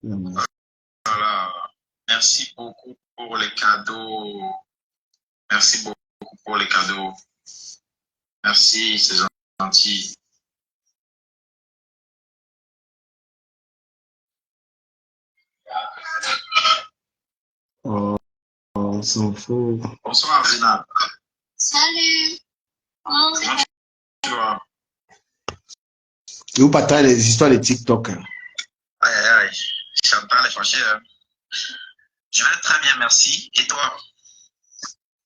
Voilà. Merci beaucoup pour les cadeaux. Merci beaucoup pour les cadeaux. Merci, c'est gentil. Oh, on s'en fout. Bonsoir, Zina. Salut. Comment tu vas? Et vous partagez les histoires de TikTok. Aïe, aïe, aïe. Chantal est fâchée. Hein? Je vais très bien, merci. Et toi?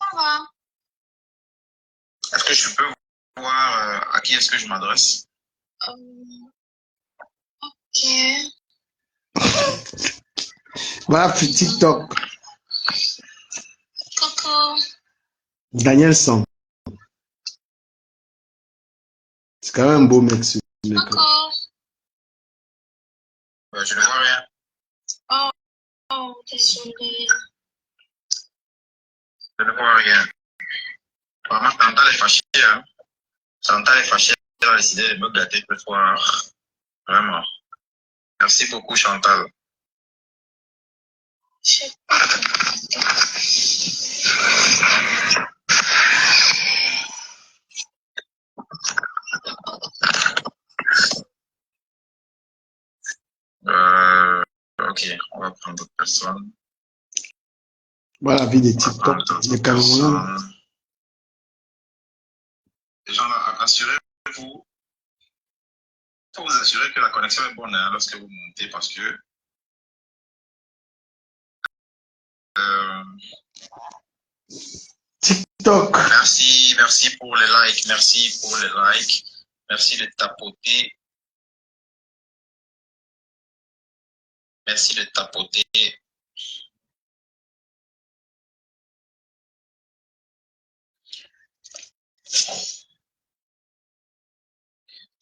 Ça va? Est-ce que je peux voir à qui est-ce que je m'adresse? Ok. Voilà, puis TikTok. Coco. Daniel Sang. C'est quand même un beau mec, ce mec. Coco. Je ne vois rien. Oh, désolé. Je ne vois rien. Vraiment, Chantal est fâchée. Hein? Chantal est fâchée. Elle a décidé de me gâter ce soir. Vraiment. Merci beaucoup, Chantal. Je sais pas. Ok, on va prendre d'autres personnes. Voilà la vie des TikTok, les Camerounais. Les gens, assurez-vous. Il faut vous assurer que la connexion est bonne hein, lorsque vous montez parce que TikTok. Merci pour les likes. Merci pour les likes. Merci de tapoter. Merci de tapoter.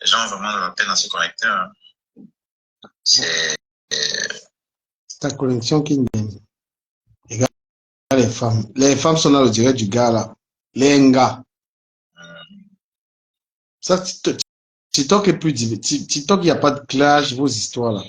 Les gens ont vraiment de la peine à se connecter. Hein. C'est Ta connexion qui regarde les femmes. Les femmes sont dans le direct du gars là. Les gars. Ça, TikTok est plus diverti. TikTok, il n'y a pas de clash, vos histoires là.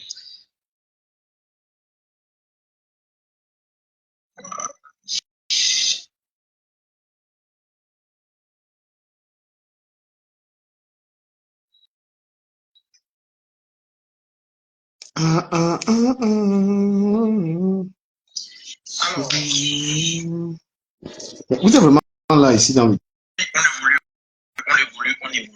Vous êtes vraiment là ici dans le on évolue, on évolue.